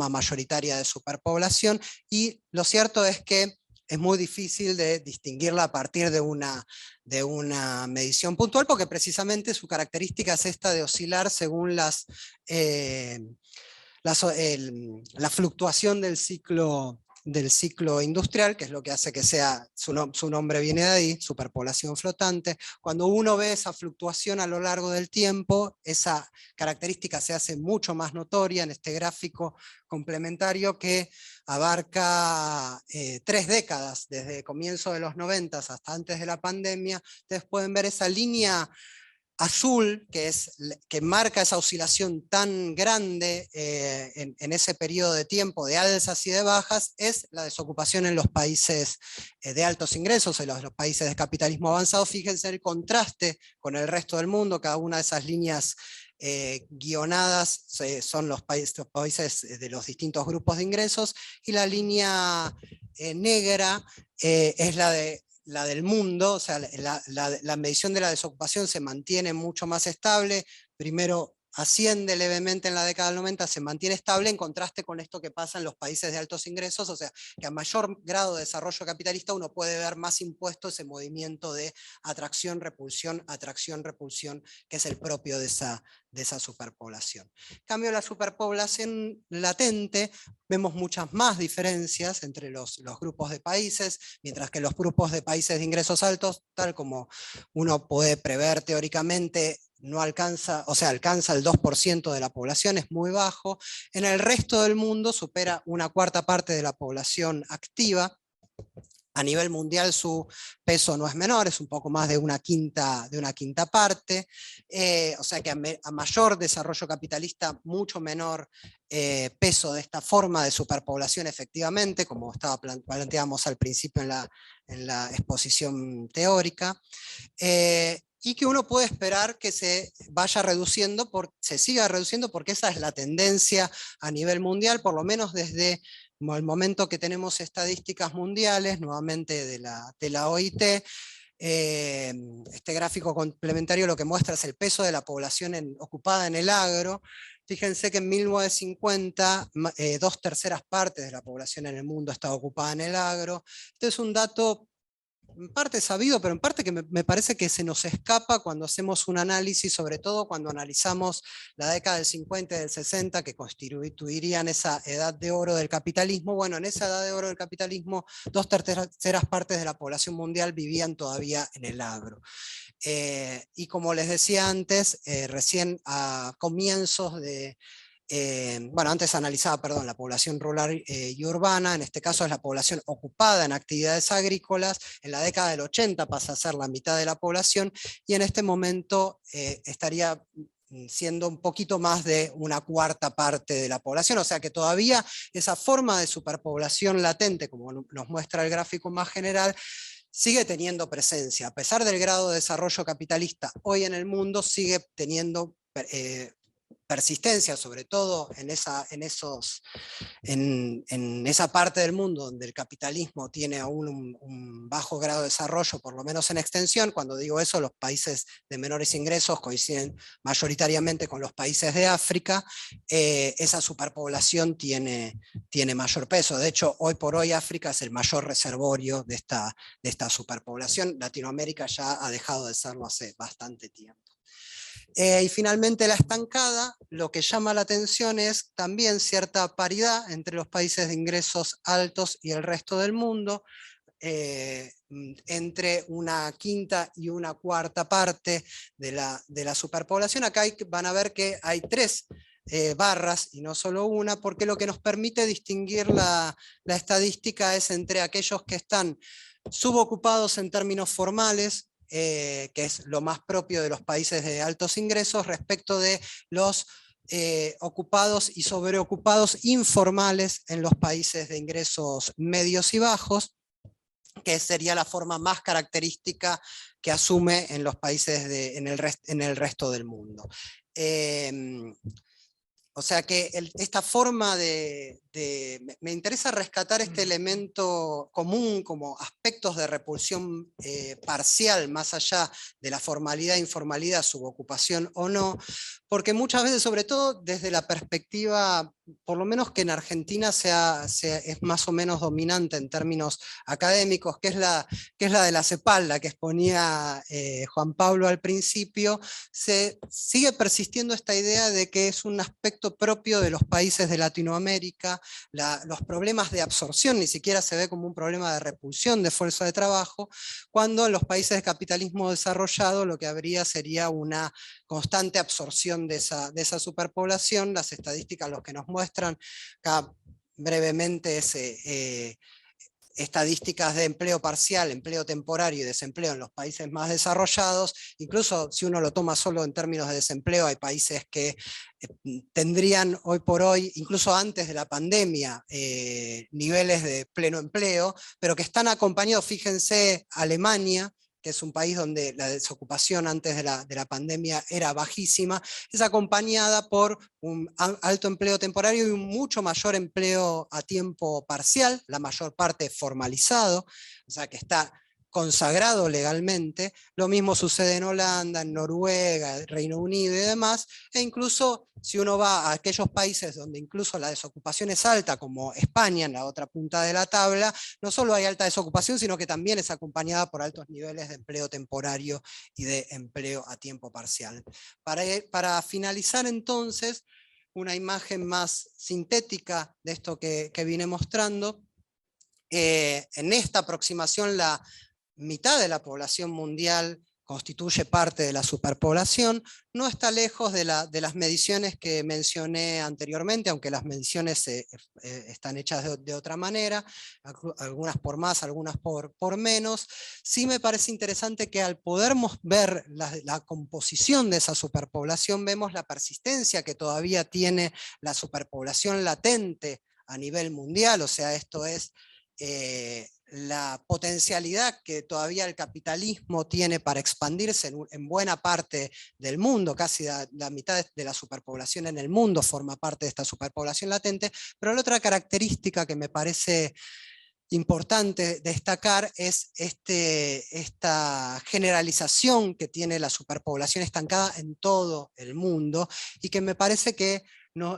mayoritaria de superpoblación, y lo cierto es que es muy difícil de distinguirla a partir de una medición puntual, porque precisamente su característica es esta de oscilar según la fluctuación del ciclo industrial, que es lo que hace que sea, su nombre viene de ahí, superpoblación flotante. Cuando uno ve esa fluctuación a lo largo del tiempo, esa característica se hace mucho más notoria en este gráfico complementario que abarca 3 décadas, desde comienzo de los 90 hasta antes de la pandemia. Ustedes pueden ver esa línea azul, que marca esa oscilación tan grande en ese periodo de tiempo de alzas y de bajas, es la desocupación en los países de altos ingresos, en los países de capitalismo avanzado. Fíjense el contraste con el resto del mundo. Cada una de esas líneas guionadas son los países de los distintos grupos de ingresos, y la línea negra es la del mundo. O sea, la medición de la desocupación se mantiene mucho más estable. Primero asciende levemente en la década del 90, se mantiene estable en contraste con esto que pasa en los países de altos ingresos, o sea, que a mayor grado de desarrollo capitalista uno puede ver más impuesto ese movimiento de atracción-repulsión, que es el propio de esa superpoblación. En cambio, la superpoblación latente, vemos muchas más diferencias entre los grupos de países, mientras que los grupos de países de ingresos altos, tal como uno puede prever teóricamente, no alcanza, o sea, alcanza el 2% de la población, es muy bajo. En el resto del mundo supera una cuarta parte de la población activa. A nivel mundial su peso no es menor, es un poco más de una quinta parte, o sea que a mayor desarrollo capitalista, mucho menor peso de esta forma de superpoblación efectivamente, como planteamos al principio en la exposición teórica. Y que uno puede esperar que se vaya reduciendo, se siga reduciendo, porque esa es la tendencia a nivel mundial, por lo menos desde el momento que tenemos estadísticas mundiales, nuevamente de la OIT. Este gráfico complementario lo que muestra es el peso de la población ocupada en el agro. Fíjense que en 1950 2/3 partes de la población en el mundo estaba ocupada en el agro. Este es un dato en parte sabido, pero en parte que me parece que se nos escapa cuando hacemos un análisis, sobre todo cuando analizamos la década del 50 y del 60, que constituirían esa edad de oro del capitalismo. Bueno, en esa edad de oro del capitalismo, 2/3 partes de la población mundial vivían todavía en el agro. Y como les decía antes, recién a comienzos de... antes analizaba, la población rural y urbana, en este caso es la población ocupada en actividades agrícolas, en la década del 80 pasa a ser la mitad de la población, y en este momento estaría siendo un poquito más de una cuarta parte de la población, o sea que todavía esa forma de superpoblación latente, como nos muestra el gráfico más general, sigue teniendo presencia. A pesar del grado de desarrollo capitalista hoy en el mundo, sigue teniendo persistencia, sobre todo en esa parte del mundo donde el capitalismo tiene aún un bajo grado de desarrollo, por lo menos en extensión. Cuando digo eso, los países de menores ingresos coinciden mayoritariamente con los países de África. Esa superpoblación tiene mayor peso. De hecho, hoy por hoy África es el mayor reservorio de esta superpoblación. Latinoamérica ya ha dejado de serlo hace bastante tiempo. Y finalmente la estancada, lo que llama la atención es también cierta paridad entre los países de ingresos altos y el resto del mundo, entre una quinta y una cuarta parte de la superpoblación. Acá van a ver que hay 3 barras y no solo una, porque lo que nos permite distinguir la estadística es entre aquellos que están subocupados en términos formales, que es lo más propio de los países de altos ingresos, respecto de los ocupados y sobreocupados informales en los países de ingresos medios y bajos, que sería la forma más característica que asume en los países en el resto del mundo. O sea que esta forma me interesa rescatar este elemento común como aspectos de repulsión parcial, más allá de la formalidad, informalidad, subocupación o no, porque muchas veces, sobre todo desde la perspectiva, por lo menos que en Argentina es más o menos dominante en términos académicos, que es la de la CEPAL, la que exponía Juan Pablo al principio, se sigue persistiendo esta idea de que es un aspecto propio de los países de Latinoamérica. Los problemas de absorción ni siquiera se ve como un problema de repulsión de fuerza de trabajo, cuando en los países de capitalismo desarrollado lo que habría sería una constante absorción de esa superpoblación. Las estadísticas lo que nos muestran, acá brevemente, estadísticas de empleo parcial, empleo temporario y desempleo en los países más desarrollados. Incluso si uno lo toma solo en términos de desempleo, hay países que tendrían hoy por hoy, incluso antes de la pandemia, niveles de pleno empleo, pero que están acompañados, fíjense, Alemania, que es un país donde la desocupación antes de la pandemia era bajísima, es acompañada por un alto empleo temporario y un mucho mayor empleo a tiempo parcial, la mayor parte formalizado, o sea que está consagrado legalmente. Lo mismo sucede en Holanda, en Noruega, Reino Unido y demás, e incluso si uno va a aquellos países donde incluso la desocupación es alta, como España, en la otra punta de la tabla, no solo hay alta desocupación, sino que también es acompañada por altos niveles de empleo temporario y de empleo a tiempo parcial. Para finalizar entonces, una imagen más sintética de esto que vine mostrando. En esta aproximación la mitad de la población mundial constituye parte de la superpoblación, no está lejos de las mediciones que mencioné anteriormente, aunque las mediciones están hechas de otra manera, algunas por más, algunas por menos. Sí me parece interesante que al poder ver la composición de esa superpoblación, vemos la persistencia que todavía tiene la superpoblación latente a nivel mundial, o sea, esto es la potencialidad que todavía el capitalismo tiene para expandirse en buena parte del mundo, casi la mitad de la superpoblación en el mundo forma parte de esta superpoblación latente, pero la otra característica que me parece importante destacar es esta generalización que tiene la superpoblación estancada en todo el mundo, y que me parece que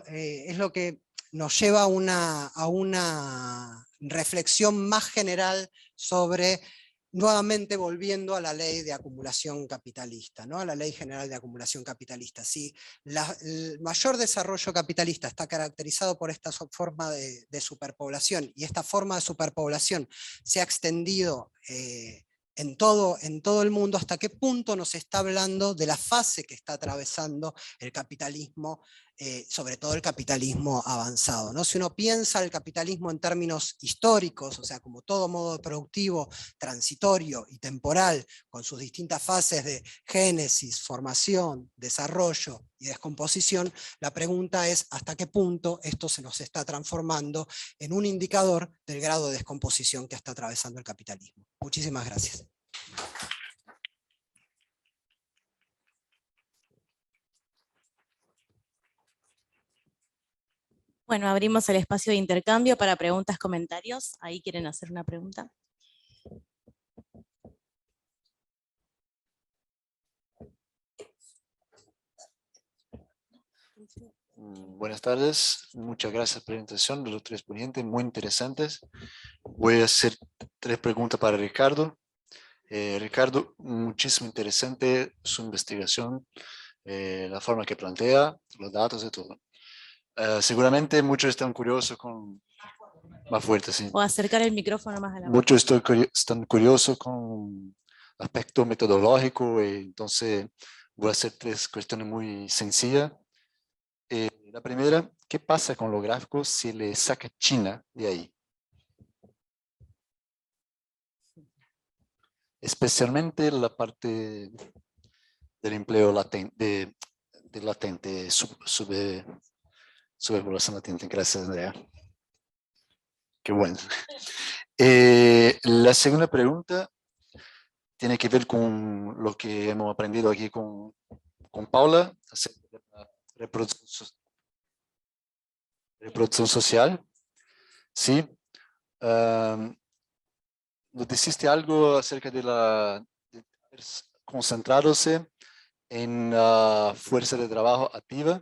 es lo que nos lleva a una reflexión más general sobre, nuevamente volviendo a la ley de acumulación capitalista, ¿no? A la ley general de acumulación capitalista. Si el mayor desarrollo capitalista está caracterizado por esta forma de superpoblación, y esta forma de superpoblación se ha extendido en todo el mundo, ¿hasta qué punto nos está hablando de la fase que está atravesando el capitalismo, sobre todo el capitalismo avanzado, ¿no? Si uno piensa el capitalismo en términos históricos, o sea, como todo modo productivo, transitorio y temporal, con sus distintas fases de génesis, formación, desarrollo y descomposición, la pregunta es hasta qué punto esto se nos está transformando en un indicador del grado de descomposición que está atravesando el capitalismo. Muchísimas gracias. Bueno, abrimos el espacio de intercambio para preguntas, comentarios. Ahí quieren hacer una pregunta. Buenas tardes, muchas gracias por la presentación de los tres ponentes, muy interesantes. Voy a hacer 3 preguntas para Ricardo. Ricardo, muchísimo interesante su investigación, la forma que plantea, los datos y todo. Seguramente muchos están curiosos con... Más fuerte, sí. O acercar el micrófono más a la boca. Muchos están curiosos con aspecto metodológico, entonces voy a hacer 3 cuestiones muy sencillas. La primera, ¿qué pasa con los gráficos si le saca China de ahí? Especialmente la parte del empleo latente, de latente, sobrepoblación latente. Gracias, Andrea. Qué bueno. La segunda pregunta tiene que ver con lo que hemos aprendido aquí con Paula, acerca de la reproducción social. Sí. Nos dijiste algo acerca de concentrándose en la fuerza de trabajo activa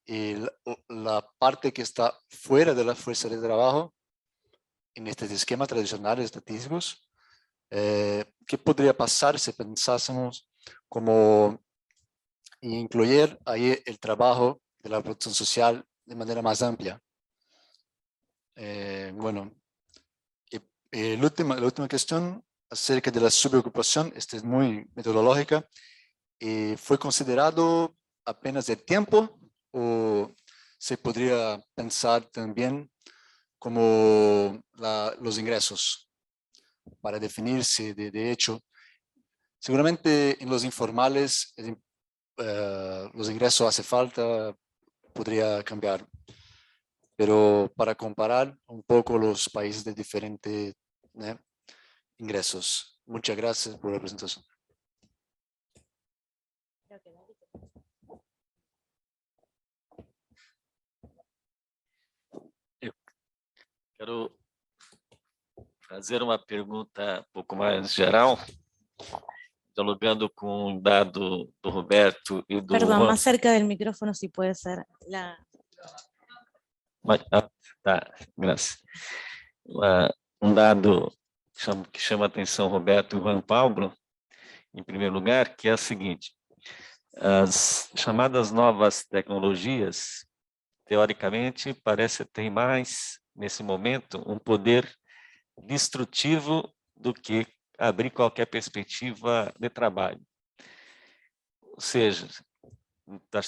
y la parte que está fuera de la fuerza de trabajo en estos esquemas tradicionales estadísticos. ¿Qué podría pasar si pensásemos como incluir ahí el trabajo de la producción social de manera más amplia? Bueno, la última cuestión acerca de la subocupación, esta es muy metodológica. ¿Fue considerado apenas el tiempo o se podría pensar también como los ingresos para definirse de hecho? Seguramente en los informales los ingresos hace falta, podría cambiar, pero para comparar un poco los países de diferentes ingresos. Muchas gracias por la presentación. Quero fazer uma pergunta um pouco mais geral, dialogando com o dado do Roberto e do Perdón, Juan. más cerca del micrófono si puede ser. Tá, graças. Dado que chama a atenção Roberto e Juan Pablo, em primeiro lugar, que é o seguinte: as chamadas novas tecnologias, teoricamente, parece ter mais, nesse momento, um poder destrutivo do que abrir qualquer perspectiva de trabalho. Ou seja,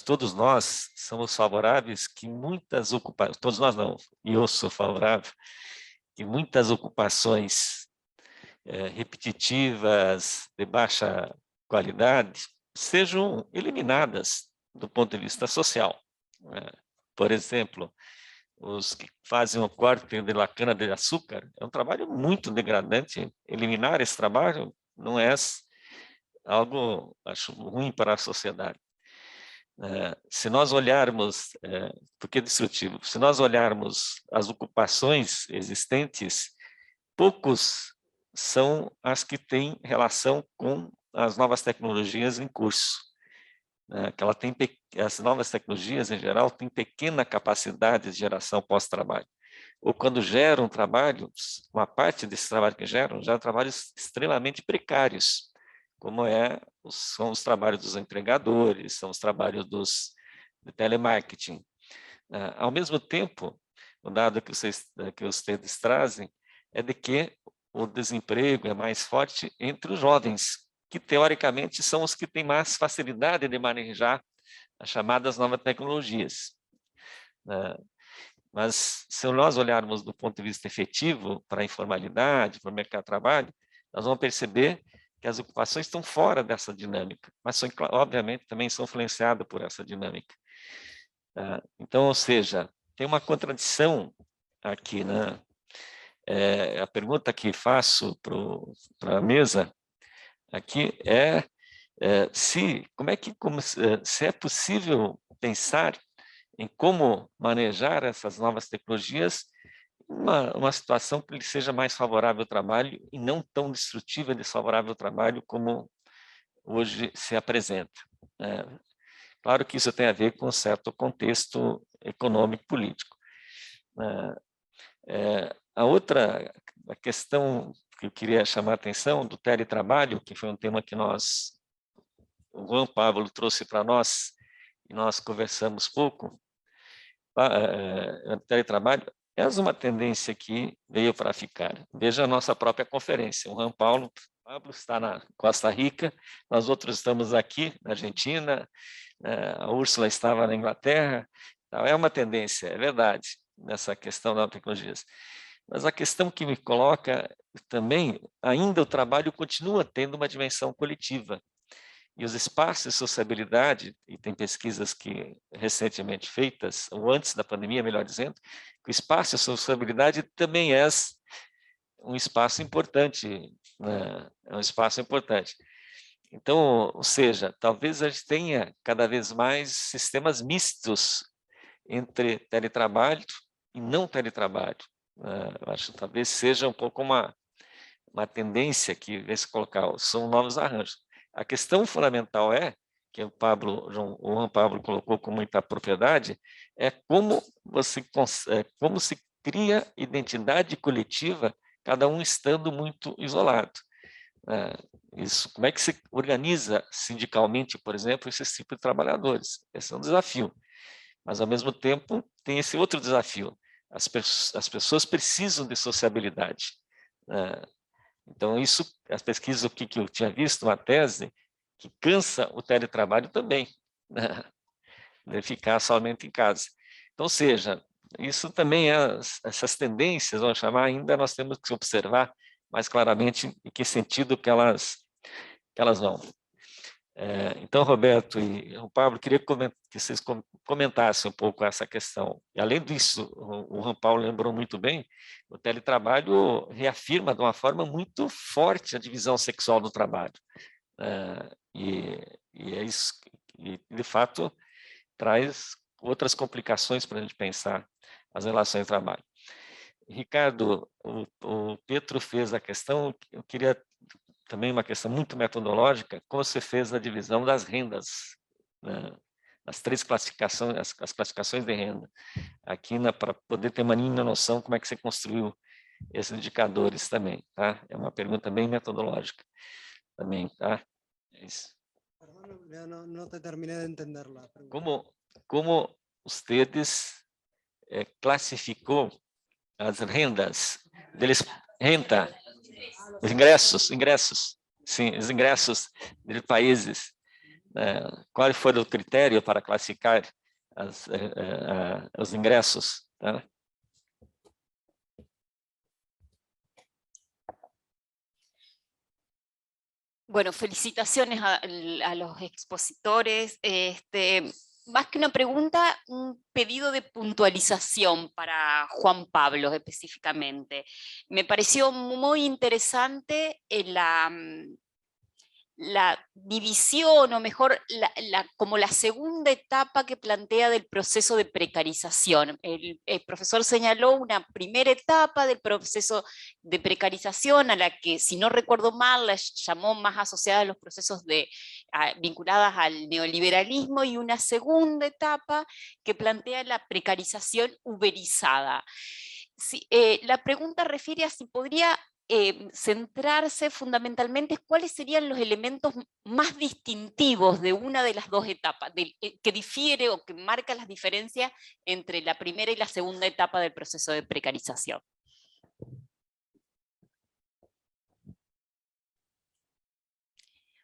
todos nós somos favoráveis que muitas ocupações, todos nós não, e eu sou favorável, que muitas ocupações repetitivas, de baixa qualidade, sejam eliminadas do ponto de vista social. Por exemplo, os que fazem o corte de cana de açúcar, é um trabalho muito degradante. Eliminar esse trabalho não é algo, acho, ruim para a sociedade. Se nós olharmos, porque é destrutivo, se nós olharmos as ocupações existentes, poucos são as que têm relação com as novas tecnologias em curso. Que ela tem, as novas tecnologias, em geral, têm pequena capacidade de geração pós-trabalho. Ou quando geram trabalho, uma parte desse trabalho que geram trabalhos extremamente precários, como são os trabalhos dos empregadores, são os trabalhos de telemarketing. Ao mesmo tempo, o dado que vocês trazem é de que o desemprego é mais forte entre os jovens, que teoricamente são os que têm mais facilidade de manejar as chamadas novas tecnologias. Mas se nós olharmos do ponto de vista efetivo para a informalidade, para o mercado de trabalho, nós vamos perceber que as ocupações estão fora dessa dinâmica, mas obviamente também são influenciadas por essa dinâmica. Então, ou seja, tem uma contradição aqui, né? A pergunta que faço para a mesa aqui se é possível pensar em como manejar essas novas tecnologias uma situação que lhe seja mais favorável ao trabalho e não tão destrutiva e desfavorável ao trabalho como hoje se apresenta. Claro que isso tem a ver com um certo contexto econômico político. A questão que eu queria chamar a atenção do teletrabalho, que foi um tema que o Juan Pablo trouxe para nós, e nós conversamos pouco. O teletrabalho é uma tendência que veio para ficar. Veja a nossa própria conferência. O Juan Pablo está na Costa Rica, nós outros estamos aqui na Argentina, a Úrsula estava na Inglaterra. É uma tendência, é verdade, nessa questão das tecnologias. Mas a questão que me coloca também, ainda o trabalho continua tendo uma dimensão coletiva. E os espaços de sociabilidade, e tem pesquisas que recentemente feitas, ou antes da pandemia, melhor dizendo, que o espaço de sociabilidade também é um espaço importante, né? É um espaço importante. Então, ou seja, talvez a gente tenha cada vez mais sistemas mistos entre teletrabalho e não teletrabalho. Eu acho que talvez seja um pouco uma tendência que vai se colocar, são novos arranjos. A questão fundamental que o Juan Pablo colocou com muita propriedade, é como se cria identidade coletiva, cada um estando muito isolado. Como é que se organiza sindicalmente, por exemplo, esse tipo de trabalhadores? Esse é um desafio. Mas, ao mesmo tempo, tem esse outro desafio. As pessoas precisam de sociabilidade. Então, as pesquisas, o que eu tinha visto, uma tese, que cansa o teletrabalho também, né? De ficar somente em casa. Então, ou seja, isso também essas tendências, vamos chamar, ainda nós temos que observar mais claramente em que sentido que elas vão. Então, Roberto e o Pablo, queria que vocês comentassem um pouco essa questão. E, além disso, o Juan Paulo lembrou muito bem, o teletrabalho reafirma de uma forma muito forte a divisão sexual do trabalho. E é isso, e de fato traz outras complicações para a gente pensar as relações de trabalho. Ricardo, o Pietro fez a questão, eu queria também uma questão muito metodológica, como você fez a divisão das rendas, né? As três classificações, as classificações de renda, aqui para poder ter uma mínima noção como é que você construiu esses indicadores também, tá? É uma pergunta bem metodológica também, tá? É isso. Perdón, no te terminé de entender la pregunta. Como ustedes classificou as rendas deles, renda, os ingressos, sim, os ingressos de países. Qual foi o critério para classificar os ingressos? Tá? Bueno, felicitaciones a los expositores. Más que una pregunta, un pedido de puntualización para Juan Pablo específicamente. Me pareció muy interesante la división, o mejor, como la segunda etapa que plantea del proceso de precarización. El profesor señaló una primera etapa del proceso de precarización, a la que, si no recuerdo mal, la llamó más asociada a los procesos vinculadas al neoliberalismo, y una segunda etapa que plantea la precarización uberizada. La pregunta refiere a si podría centrarse fundamentalmente cuáles serían los elementos más distintivos de una de las dos etapas, que difiere o que marca las diferencias entre la primera y la segunda etapa del proceso de precarización.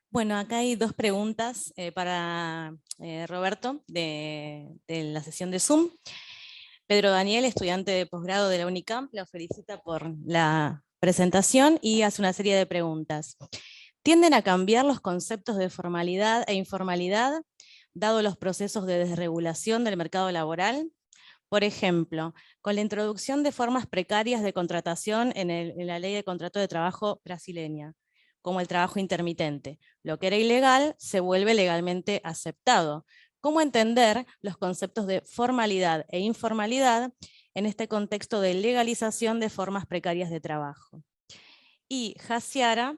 Bueno, acá hay dos preguntas para Roberto de la sesión de Zoom. Pedro Daniel, estudiante de posgrado de la Unicamp, lo felicita por la presentación y hace una serie de preguntas. ¿Tienden a cambiar los conceptos de formalidad e informalidad, dado los procesos de desregulación del mercado laboral? Por ejemplo, con la introducción de formas precarias de contratación en la ley de contrato de trabajo brasileña, como el trabajo intermitente. Lo que era ilegal se vuelve legalmente aceptado. ¿Cómo entender los conceptos de formalidad e informalidad en este contexto de legalización de formas precarias de trabajo? Y Jasiara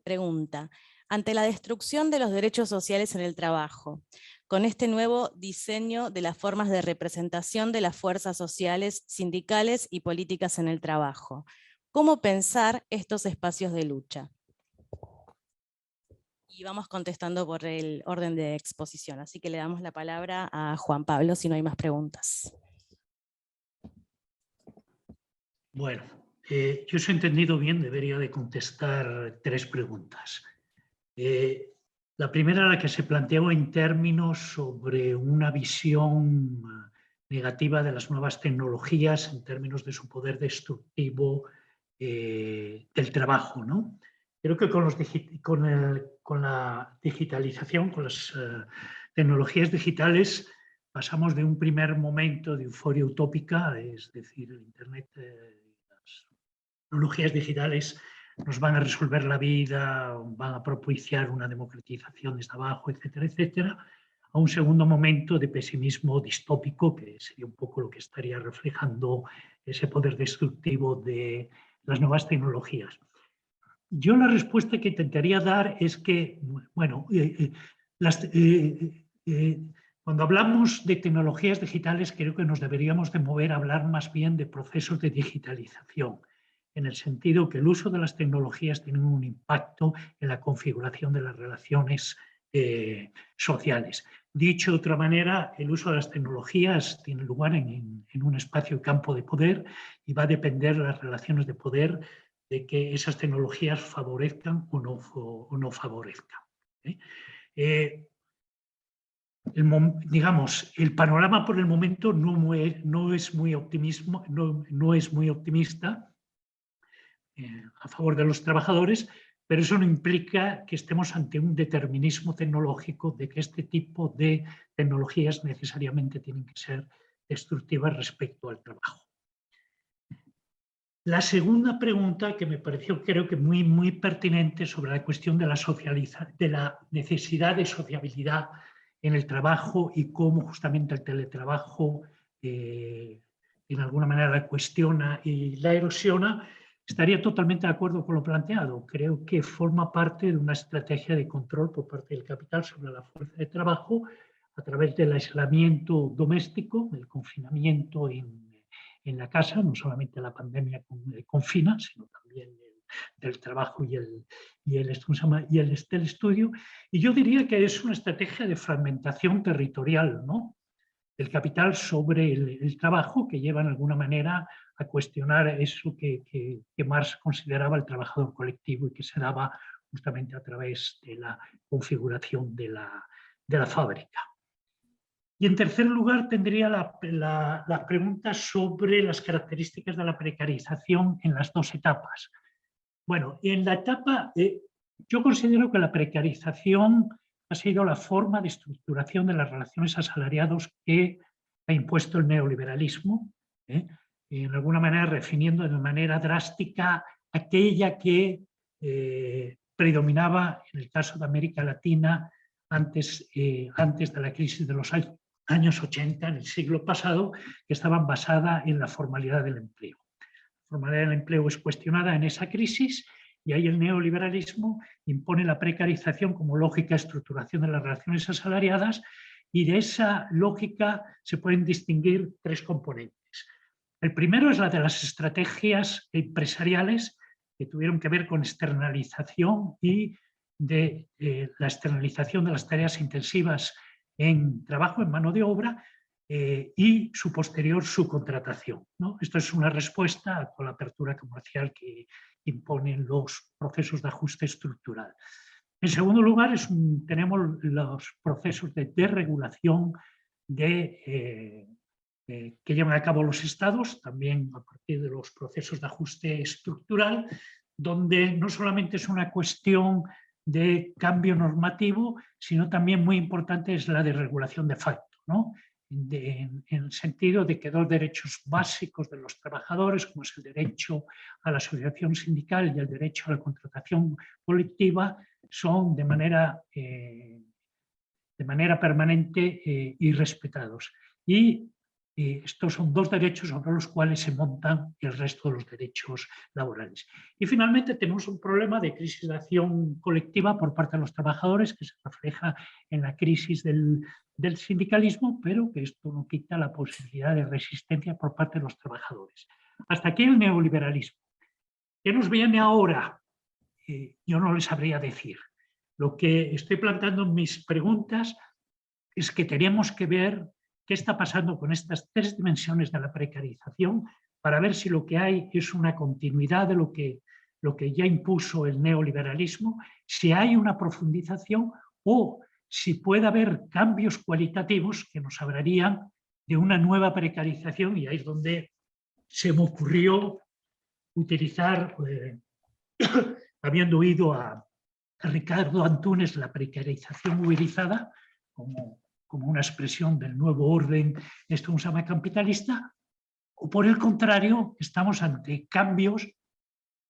pregunta, ante la destrucción de los derechos sociales en el trabajo, con este nuevo diseño de las formas de representación de las fuerzas sociales, sindicales y políticas en el trabajo, ¿cómo pensar estos espacios de lucha? Y vamos contestando por el orden de exposición, así que le damos la palabra a Juan Pablo si no hay más preguntas. Bueno, yo os he entendido bien, debería de contestar tres preguntas. La primera, la que se planteó en términos sobre una visión negativa de las nuevas tecnologías en términos de su poder destructivo del trabajo, ¿no? Creo que con la digitalización, con las tecnologías digitales, pasamos de un primer momento de euforia utópica, es decir, el Internet, las tecnologías digitales nos van a resolver la vida, van a propiciar una democratización desde abajo, etcétera, etcétera, a un segundo momento de pesimismo distópico, que sería un poco lo que estaría reflejando ese poder destructivo de las nuevas tecnologías. Yo la respuesta que intentaría dar es que, bueno, cuando hablamos de tecnologías digitales, creo que nos deberíamos de mover a hablar más bien de procesos de digitalización, en el sentido que el uso de las tecnologías tiene un impacto en la configuración de las relaciones sociales. Dicho de otra manera, el uso de las tecnologías tiene lugar en un espacio y campo de poder y va a depender de las relaciones de poder de que esas tecnologías favorezcan o no favorezcan. Digamos, el panorama por el momento no es muy optimista a favor de los trabajadores, pero eso no implica que estemos ante un determinismo tecnológico de que este tipo de tecnologías necesariamente tienen que ser destructivas respecto al trabajo. La segunda pregunta, que me pareció creo que muy pertinente, sobre la cuestión de la necesidad de sociabilidad en el trabajo y cómo justamente el teletrabajo en alguna manera la cuestiona y la erosiona, estaría totalmente de acuerdo con lo planteado. Creo que forma parte de una estrategia de control por parte del capital sobre la fuerza de trabajo a través del aislamiento doméstico, del confinamiento en la casa, no solamente la pandemia confina, sino también del trabajo y el estudio. Y yo diría que es una estrategia de fragmentación territorial, ¿no?, del capital sobre el trabajo, que lleva en alguna manera a cuestionar eso que Marx consideraba el trabajador colectivo y que se daba justamente a través de la configuración de la fábrica. Y en tercer lugar tendría la pregunta sobre las características de la precarización en las dos etapas. Bueno, en la etapa, yo considero que la precarización ha sido la forma de estructuración de las relaciones asalariadas que ha impuesto el neoliberalismo, en alguna manera definiendo de manera drástica aquella que predominaba en el caso de América Latina antes de la crisis de los años 80, en el siglo pasado, que estaban basadas en la formalidad del empleo. La formalidad del empleo es cuestionada en esa crisis y ahí el neoliberalismo impone la precarización como lógica de estructuración de las relaciones asalariadas, y de esa lógica se pueden distinguir tres componentes. El primero es la de las estrategias empresariales que tuvieron que ver con externalización y de la externalización de las tareas intensivas en trabajo, en mano de obra, y su posterior subcontratación, ¿no? Esto es una respuesta a toda la apertura comercial que imponen los procesos de ajuste estructural. En segundo lugar, tenemos los procesos de desregulación que llevan a cabo los estados, también a partir de los procesos de ajuste estructural, donde no solamente es una cuestión de cambio normativo, sino también muy importante es la desregulación de facto, ¿no? En el sentido de que dos derechos básicos de los trabajadores, como es el derecho a la asociación sindical y el derecho a la contratación colectiva, son de manera permanente irrespetados. Y estos son dos derechos sobre los cuales se montan el resto de los derechos laborales. Y finalmente tenemos un problema de crisis de acción colectiva por parte de los trabajadores que se refleja en la crisis del sindicalismo, pero que esto no quita la posibilidad de resistencia por parte de los trabajadores. Hasta aquí el neoliberalismo. ¿Qué nos viene ahora? Yo no les sabría decir. Lo que estoy planteando en mis preguntas es que tenemos que ver qué está pasando con estas tres dimensiones de la precarización para ver si lo que hay es una continuidad de lo que ya impuso el neoliberalismo, si hay una profundización o si puede haber cambios cualitativos que nos hablarían de una nueva precarización, y ahí es donde se me ocurrió utilizar, habiendo oído a Ricardo Antunes, la precarización uberizada como una expresión del nuevo orden, esto se llama capitalista, o por el contrario, estamos ante cambios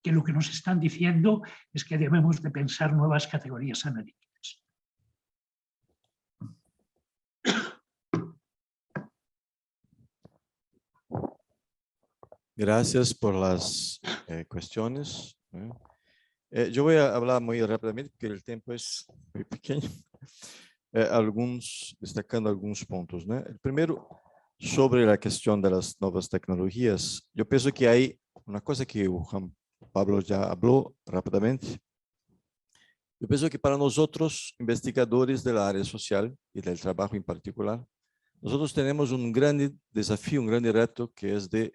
que lo que nos están diciendo es que debemos de pensar nuevas categorías analíticas. Gracias por las cuestiones. Yo voy a hablar muy rápidamente porque el tiempo es muy pequeño. Destacando algunos puntos, ¿no? El primero, sobre la cuestión de las nuevas tecnologías, yo pienso que hay una cosa que Juan Pablo ya habló rápidamente. Yo pienso que para nosotros, investigadores del área social y del trabajo en particular, nosotros tenemos un gran desafío, un gran reto, que es de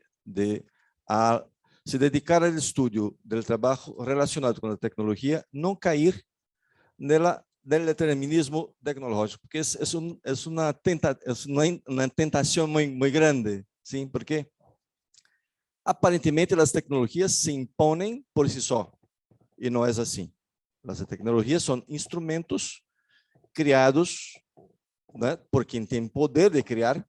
se dedicar al estudio del trabajo relacionado con la tecnología, no caer del determinismo tecnológico, porque es una tentación muy grande, ¿sí? Porque aparentemente las tecnologías se imponen por sí solas, y no es así. Las tecnologías son instrumentos creados, ¿no?, por quien tiene poder de crear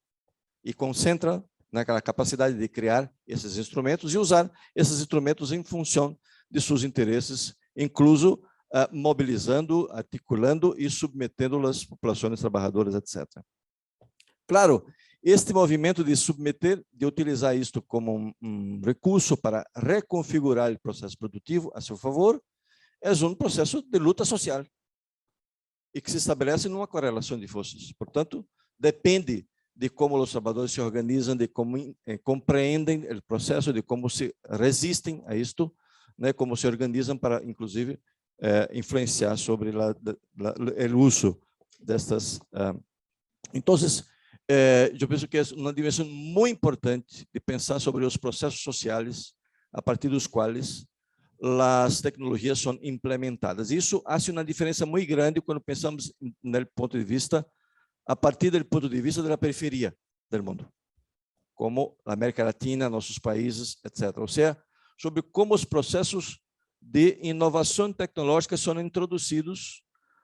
y concentra naquela capacidade de criar esses instrumentos e usar esses instrumentos em função de seus interesses, incluso mobilizando, articulando e submetendo as populações trabalhadoras, etc. Claro, Este movimento de submeter, de utilizar isto como recurso para reconfigurar o processo produtivo a seu favor, é processo de luta social e que se estabelece numa correlação de forças. Portanto, depende de como os trabalhadores se organizam, de como compreendem o processo, de como se resistem a isto, né, como se organizam para, inclusive, influenciar sobre o uso destas. Então, eu penso que é uma dimensão muito importante de pensar sobre os processos sociais a partir dos quais as tecnologias são implementadas. Isso faz uma diferença muito grande quando pensamos no ponto de vista, a partir do ponto de vista da periferia do mundo, como a América Latina, nossos países, etc. Ou seja, sobre como os processos de inovação tecnológica são introduzidos,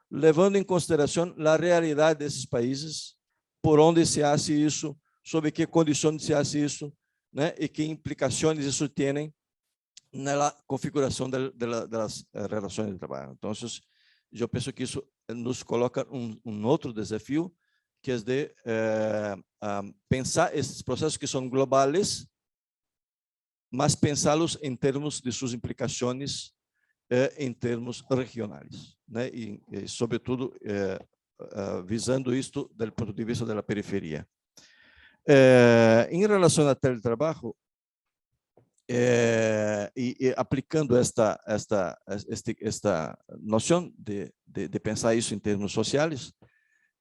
levando em consideração a realidade desses países, por onde se faz isso, sobre que condições se faz isso, né, e que implicações isso tem na configuração das relações de trabalho. Então, eu penso que isso nos coloca outro desafio, que é de pensar esses processos que são globais, mas pensá-los em termos de suas implicações em termos regionais, né? E sobretudo, visando isto do ponto de vista da periferia. Em relação ao teletrabalho, e aplicando esta noção de pensar isso em termos sociais,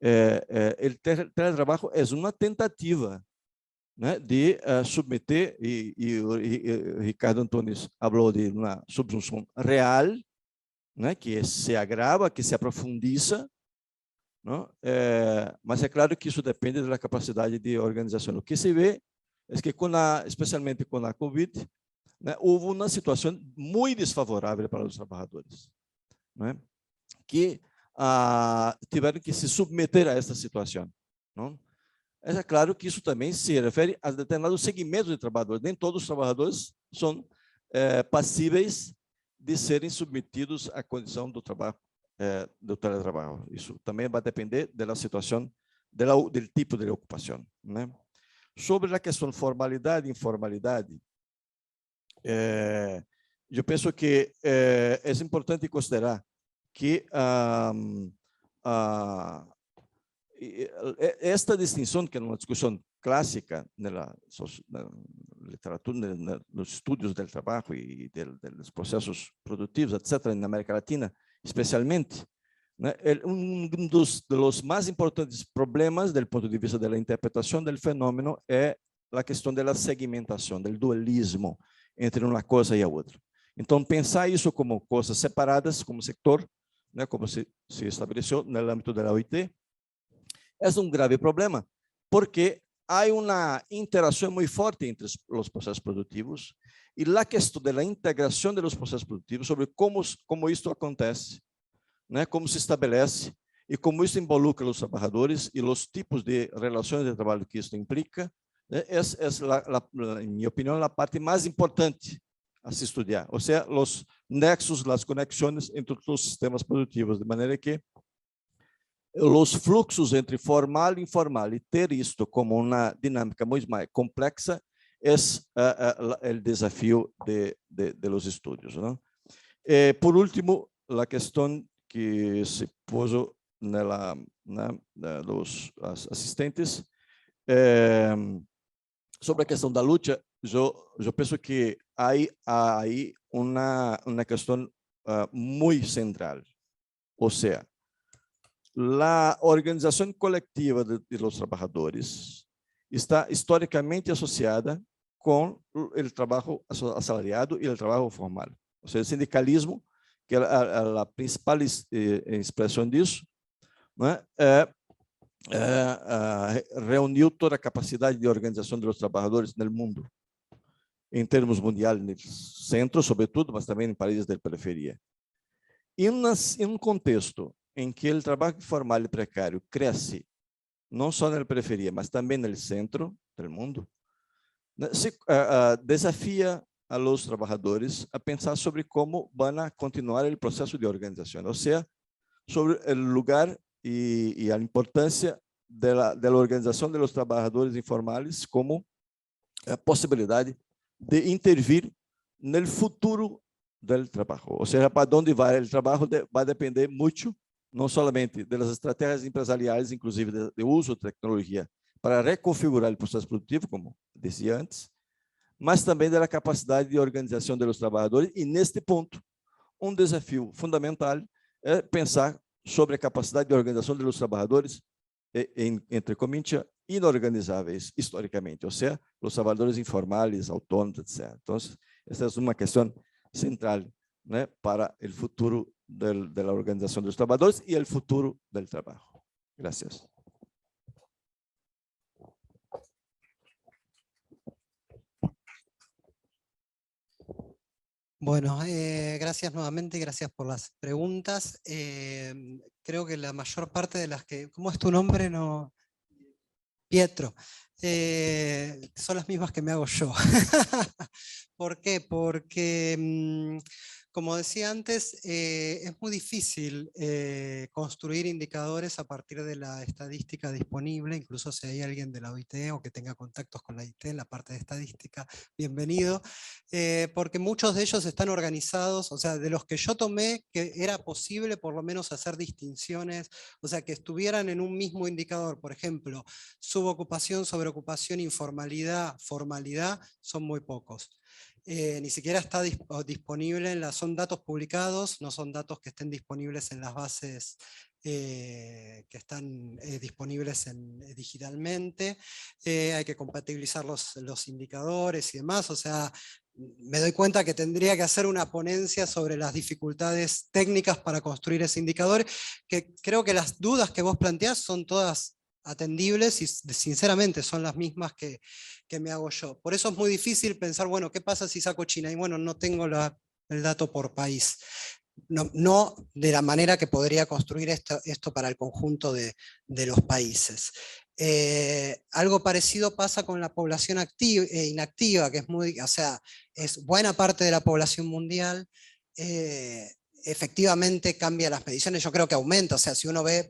o teletrabalho é uma tentativa, né, de submeter, e Ricardo Antunes falou de uma subsunção real, né, que se agrava, que se aprofundiza, não? Mas é claro que isso depende da capacidade de organização. O que se vê é que, especialmente com a Covid, né, houve uma situação muito desfavorável para os trabalhadores, né, que tiveram que se submeter a esta situação. Não? É claro que isso também se refere a determinados segmentos de trabalhadores. Nem todos os trabalhadores são passíveis de serem submetidos à condição do trabalho, do teletrabalho. Isso também vai depender da situação, do tipo de ocupação, né? Sobre a questão formalidade e informalidade, eu penso que é importante considerar que esta distinção, que é uma discussão clássica na literatura, nos estudos do trabalho e dos processos produtivos, etc., na América Latina, especialmente, né, dos mais importantes problemas, do ponto de vista da interpretação do fenômeno, é a questão da segmentação, do dualismo entre uma coisa e a outra. Então, pensar isso como coisas separadas, como sector, né, como se estabeleceu no âmbito da OIT, é grave problema, porque há uma interação muito forte entre os processos produtivos e a questão da integração dos processos produtivos, sobre como isto acontece, né, como se estabelece e como isso involucra os trabalhadores e os tipos de relações de trabalho que isso implica, né, em minha opinião, a parte mais importante a se estudar, ou seja, os nexos, as conexões entre os sistemas produtivos, de maneira que os fluxos entre formal e informal, e ter isto como uma dinâmica muito mais complexa, é o desafio de los estudos, não? Por último, a questão que se pôs dos assistentes, sobre a questão da luta, eu penso que há aí uma questão muito central, ou seja, a organização coletiva de los trabalhadores está historicamente associada com o trabalho assalariado e o trabalho formal. Ou seja, o sindicalismo, que é a principal expressão disso, né, reuniu toda a capacidade de organização dos trabalhadores no mundo, em termos mundiais, no centro, sobretudo, mas também em países da periferia. Em um contexto em que o trabalho formal e precário cresce, não só na periferia, mas também no centro do mundo, desafia a los trabalhadores a pensar sobre como vão continuar o processo de organização, ou seja, sobre o lugar e a importância de la organización de los trabajadores informales como posibilidad de intervir en el futuro del trabajo. O sea, para dónde va el trabajo va a depender mucho, no solamente de las estrategias empresariales, inclusive de uso de tecnología, para reconfigurar el proceso productivo, como decía antes, mas também da capacidade de organização dos trabalhadores. E, neste ponto, desafio fundamental é pensar sobre a capacidade de organização dos trabalhadores, entre comillas, inorganizáveis historicamente, ou seja, os trabalhadores informais, autônomos, etc. Então, essa é uma questão central, né, para o futuro da organização dos trabalhadores e o futuro do trabalho. Gracias. Bueno, gracias nuevamente, gracias por las preguntas. Creo que la mayor parte de las que... ¿Cómo es tu nombre? No... Pietro. Son las mismas que me hago yo. ¿Por qué? Porque, como decía antes, es muy difícil construir indicadores a partir de la estadística disponible, incluso si hay alguien de la OIT o que tenga contactos con la OIT en la parte de estadística, bienvenido, porque muchos de ellos están organizados, o sea, de los que yo tomé, que era posible por lo menos hacer distinciones, o sea, que estuvieran en un mismo indicador, por ejemplo, subocupación, sobreocupación, informalidad, formalidad, son muy pocos. Ni siquiera está disponible, son datos publicados, no son datos que estén disponibles en las bases que están disponibles digitalmente. Hay que compatibilizar los indicadores y demás, o sea, me doy cuenta que tendría que hacer una ponencia sobre las dificultades técnicas para construir ese indicador, que creo que las dudas que vos planteás son todas atendibles y sinceramente son las mismas que me hago yo. Por eso es muy difícil pensar, bueno, ¿qué pasa si saco China? Y bueno, no tengo el dato por país. No de la manera que podría construir esto para el conjunto de los países. Algo parecido pasa con la población inactiva, que es o sea, es buena parte de la población mundial. Efectivamente cambia las mediciones, yo creo que aumenta, o sea, si uno ve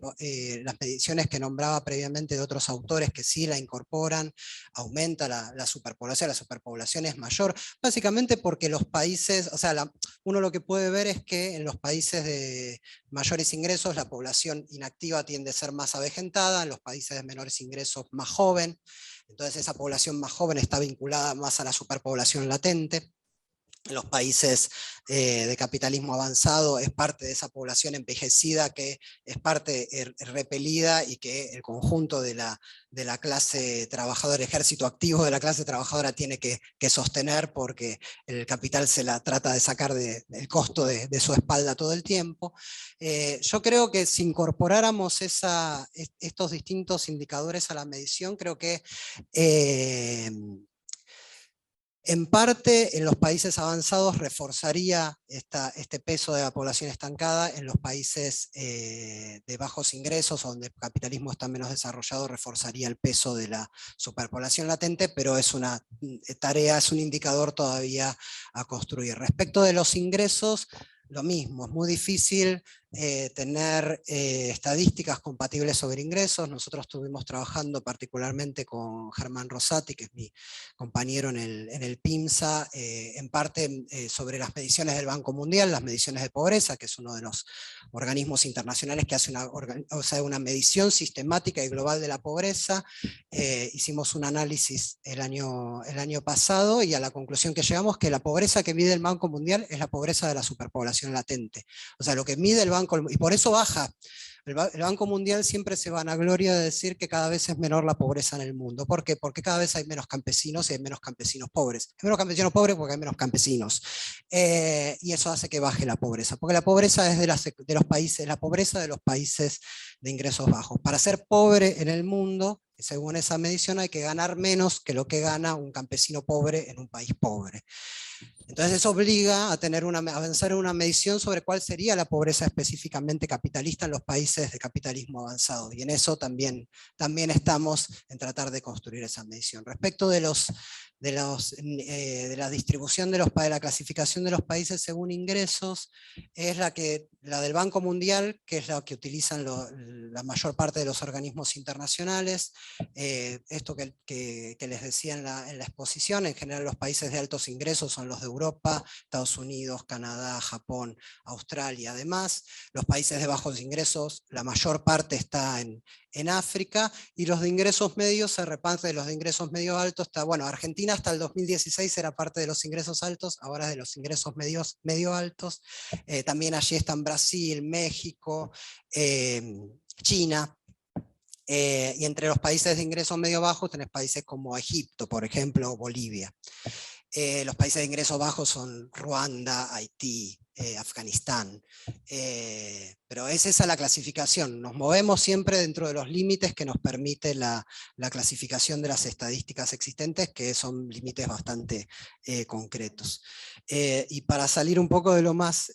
las mediciones que nombraba previamente de otros autores que sí la incorporan, aumenta la superpoblación es mayor, básicamente porque los países, o sea, uno lo que puede ver es que en los países de mayores ingresos la población inactiva tiende a ser más avejentada, en los países de menores ingresos más joven, entonces esa población más joven está vinculada más a la superpoblación latente. En los países de capitalismo avanzado es parte de esa población envejecida que es parte repelida y que el conjunto de la clase trabajadora, el ejército activo de la clase trabajadora tiene que sostener porque el capital se la trata de sacar del costo de su espalda todo el tiempo. Yo creo que si incorporáramos estos distintos indicadores a la medición, creo que en parte, en los países avanzados reforzaría este peso de la población estancada, en los países de bajos ingresos, donde el capitalismo está menos desarrollado, reforzaría el peso de la superpoblación latente, pero es una tarea, es un indicador todavía a construir. Respecto de los ingresos, lo mismo, es muy difícil tener estadísticas compatibles sobre ingresos. Nosotros estuvimos trabajando particularmente con Germán Rosati, que es mi compañero en el PIMSA, en parte sobre las mediciones del Banco Mundial, las mediciones de pobreza, que es uno de los organismos internacionales que hace una medición sistemática y global de la pobreza. Hicimos un análisis el año pasado y a la conclusión que llegamos que la pobreza que mide el Banco Mundial es la pobreza de la superpoblación latente. O sea, lo que mide el Banco, y por eso baja. El Banco Mundial siempre se vanagloria de decir que cada vez es menor la pobreza en el mundo. ¿Por qué? Porque cada vez hay menos campesinos y hay menos campesinos pobres. Hay menos campesinos pobres porque hay menos campesinos. Y eso hace que baje la pobreza. Porque la pobreza es de los países, la pobreza de los países de ingresos bajos. Para ser pobre en el mundo, según esa medición, hay que ganar menos que lo que gana un campesino pobre en un país pobre. Entonces eso obliga a avanzar en una medición sobre cuál sería la pobreza específicamente capitalista en los países de capitalismo avanzado. Y en eso también estamos en tratar de construir esa medición. Respecto de de la distribución de la clasificación de los países según ingresos es la del Banco Mundial, que es la que utilizan la mayor parte de los organismos internacionales. Esto que les decía en la exposición, en general los países de altos ingresos son los de Europa, Estados Unidos, Canadá, Japón, Australia, además. Los países de bajos ingresos, la mayor parte está en África, y los de ingresos medios se reparten de los de ingresos medio altos. Bueno, Argentina hasta el 2016 era parte de los ingresos altos, ahora es de los ingresos medio altos. También allí están Brasil, México, China. Y entre los países de ingresos medio bajos tenés países como Egipto, por ejemplo, o Bolivia. Los países de ingresos bajos son Ruanda, Haití, Afganistán. Pero es esa la clasificación. Nos movemos siempre dentro de los límites que nos permite la clasificación de las estadísticas existentes, que son límites bastante concretos. Y para salir un poco de lo más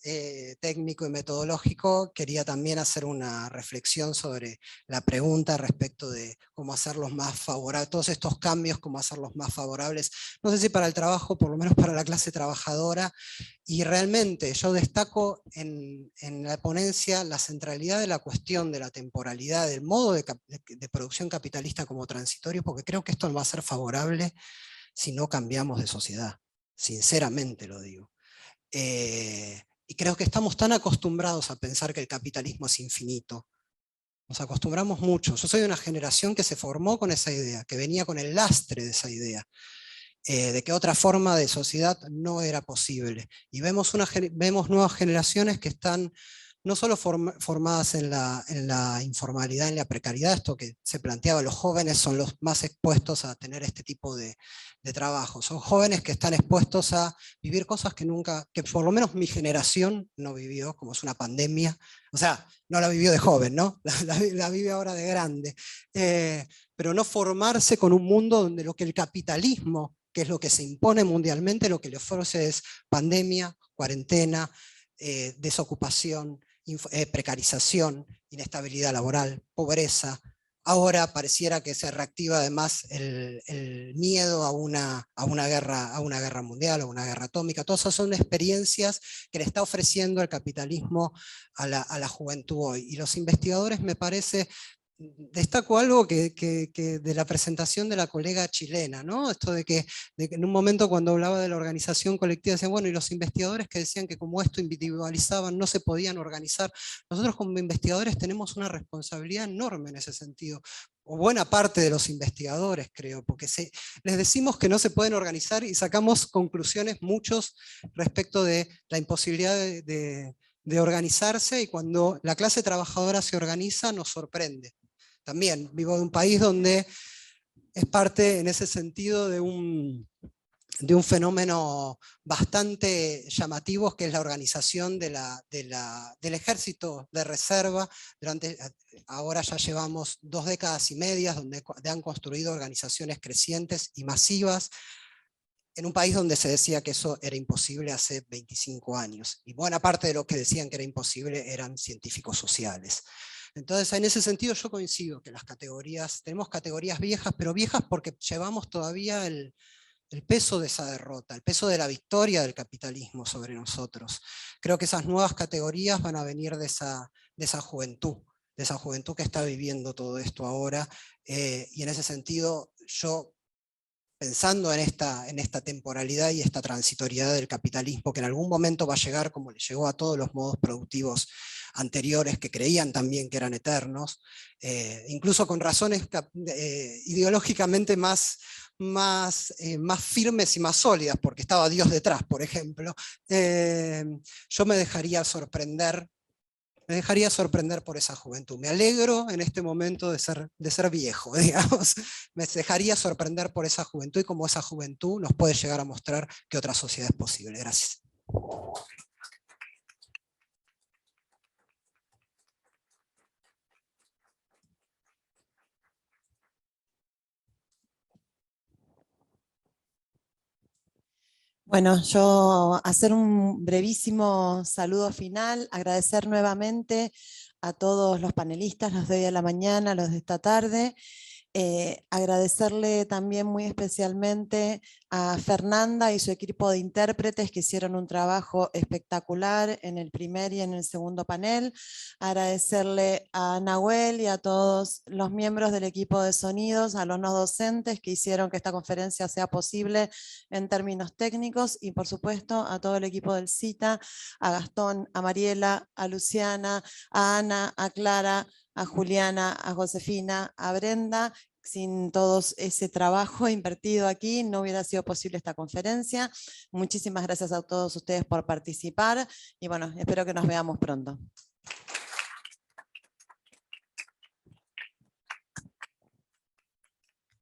técnico y metodológico, quería también hacer una reflexión sobre la pregunta respecto de cómo hacerlos más favorables, todos estos cambios, cómo hacerlos más favorables, no sé si para el trabajo, por lo menos para la clase trabajadora. Y realmente yo destaco en la ponencia la centralidad de la cuestión de la temporalidad, del modo de producción capitalista como transitorio, porque creo que esto no va a ser favorable si no cambiamos de sociedad, sinceramente lo digo. Y creo que estamos tan acostumbrados a pensar que el capitalismo es infinito. Nos acostumbramos mucho. Yo soy de una generación que se formó con esa idea, que venía con el lastre de esa idea. De que otra forma de sociedad no era posible. Y vemos nuevas generaciones que están no solo formadas en la informalidad, en la precariedad, esto que se planteaba, los jóvenes son los más expuestos a tener este tipo de trabajo. Son jóvenes que están expuestos a vivir cosas que por lo menos mi generación no vivió, como es una pandemia. O sea, no la vivió de joven, ¿no? La vive ahora de grande. Pero no formarse con un mundo donde lo que el capitalismo, que es lo que se impone mundialmente, lo que le ofrece es pandemia, cuarentena, desocupación, precarización, inestabilidad laboral, pobreza. Ahora pareciera que se reactiva además el miedo a una guerra mundial, a una guerra atómica. Todas esas son experiencias que le está ofreciendo el capitalismo a la juventud hoy. Y los investigadores, me parece, destaco algo que de la presentación de la colega chilena, ¿no? Esto de que en un momento cuando hablaba de la organización colectiva, decían, bueno, y los investigadores que decían que como esto individualizaban, no se podían organizar. Nosotros como investigadores tenemos una responsabilidad enorme en ese sentido, o buena parte de los investigadores, creo, porque les decimos que no se pueden organizar y sacamos conclusiones muchos respecto de la imposibilidad de organizarse, y cuando la clase trabajadora se organiza nos sorprende. También vivo de un país donde es parte en ese sentido de un fenómeno bastante llamativo, que es la organización del ejército de reserva. Ahora ya llevamos 2 décadas y media donde han construido organizaciones crecientes y masivas, en un país donde se decía que eso era imposible hace 25 años. Y buena parte de lo que decían que era imposible eran científicos sociales. Entonces, en ese sentido yo coincido que tenemos categorías viejas, pero viejas porque llevamos todavía el peso de esa derrota, el peso de la victoria del capitalismo sobre nosotros. Creo que esas nuevas categorías van a venir de esa juventud que está viviendo todo esto ahora, y en ese sentido yo, pensando en esta temporalidad y esta transitoriedad del capitalismo, que en algún momento va a llegar como le llegó a todos los modos productivos anteriores que creían también que eran eternos, incluso con razones ideológicamente más firmes y más sólidas, porque estaba Dios detrás, por ejemplo, yo me dejaría sorprender por esa juventud. Me alegro en este momento de ser viejo, digamos. Me dejaría sorprender por esa juventud, y como esa juventud nos puede llegar a mostrar que otra sociedad es posible. Gracias. Bueno, yo hacer un brevísimo saludo final, agradecer nuevamente a todos los panelistas, los de hoy a la mañana, los de esta tarde. Agradecerle también muy especialmente a Fernanda y su equipo de intérpretes que hicieron un trabajo espectacular en el primer y en el segundo panel. Agradecerle a Nahuel y a todos los miembros del equipo de sonidos, a los no docentes que hicieron que esta conferencia sea posible en términos técnicos, y por supuesto a todo el equipo del CITA, a Gastón, a Mariela, a Luciana, a Ana, a Clara, a Juliana, a Josefina, a Brenda. Sin todo ese trabajo invertido aquí no hubiera sido posible esta conferencia. Muchísimas gracias a todos ustedes por participar y bueno, espero que nos veamos pronto.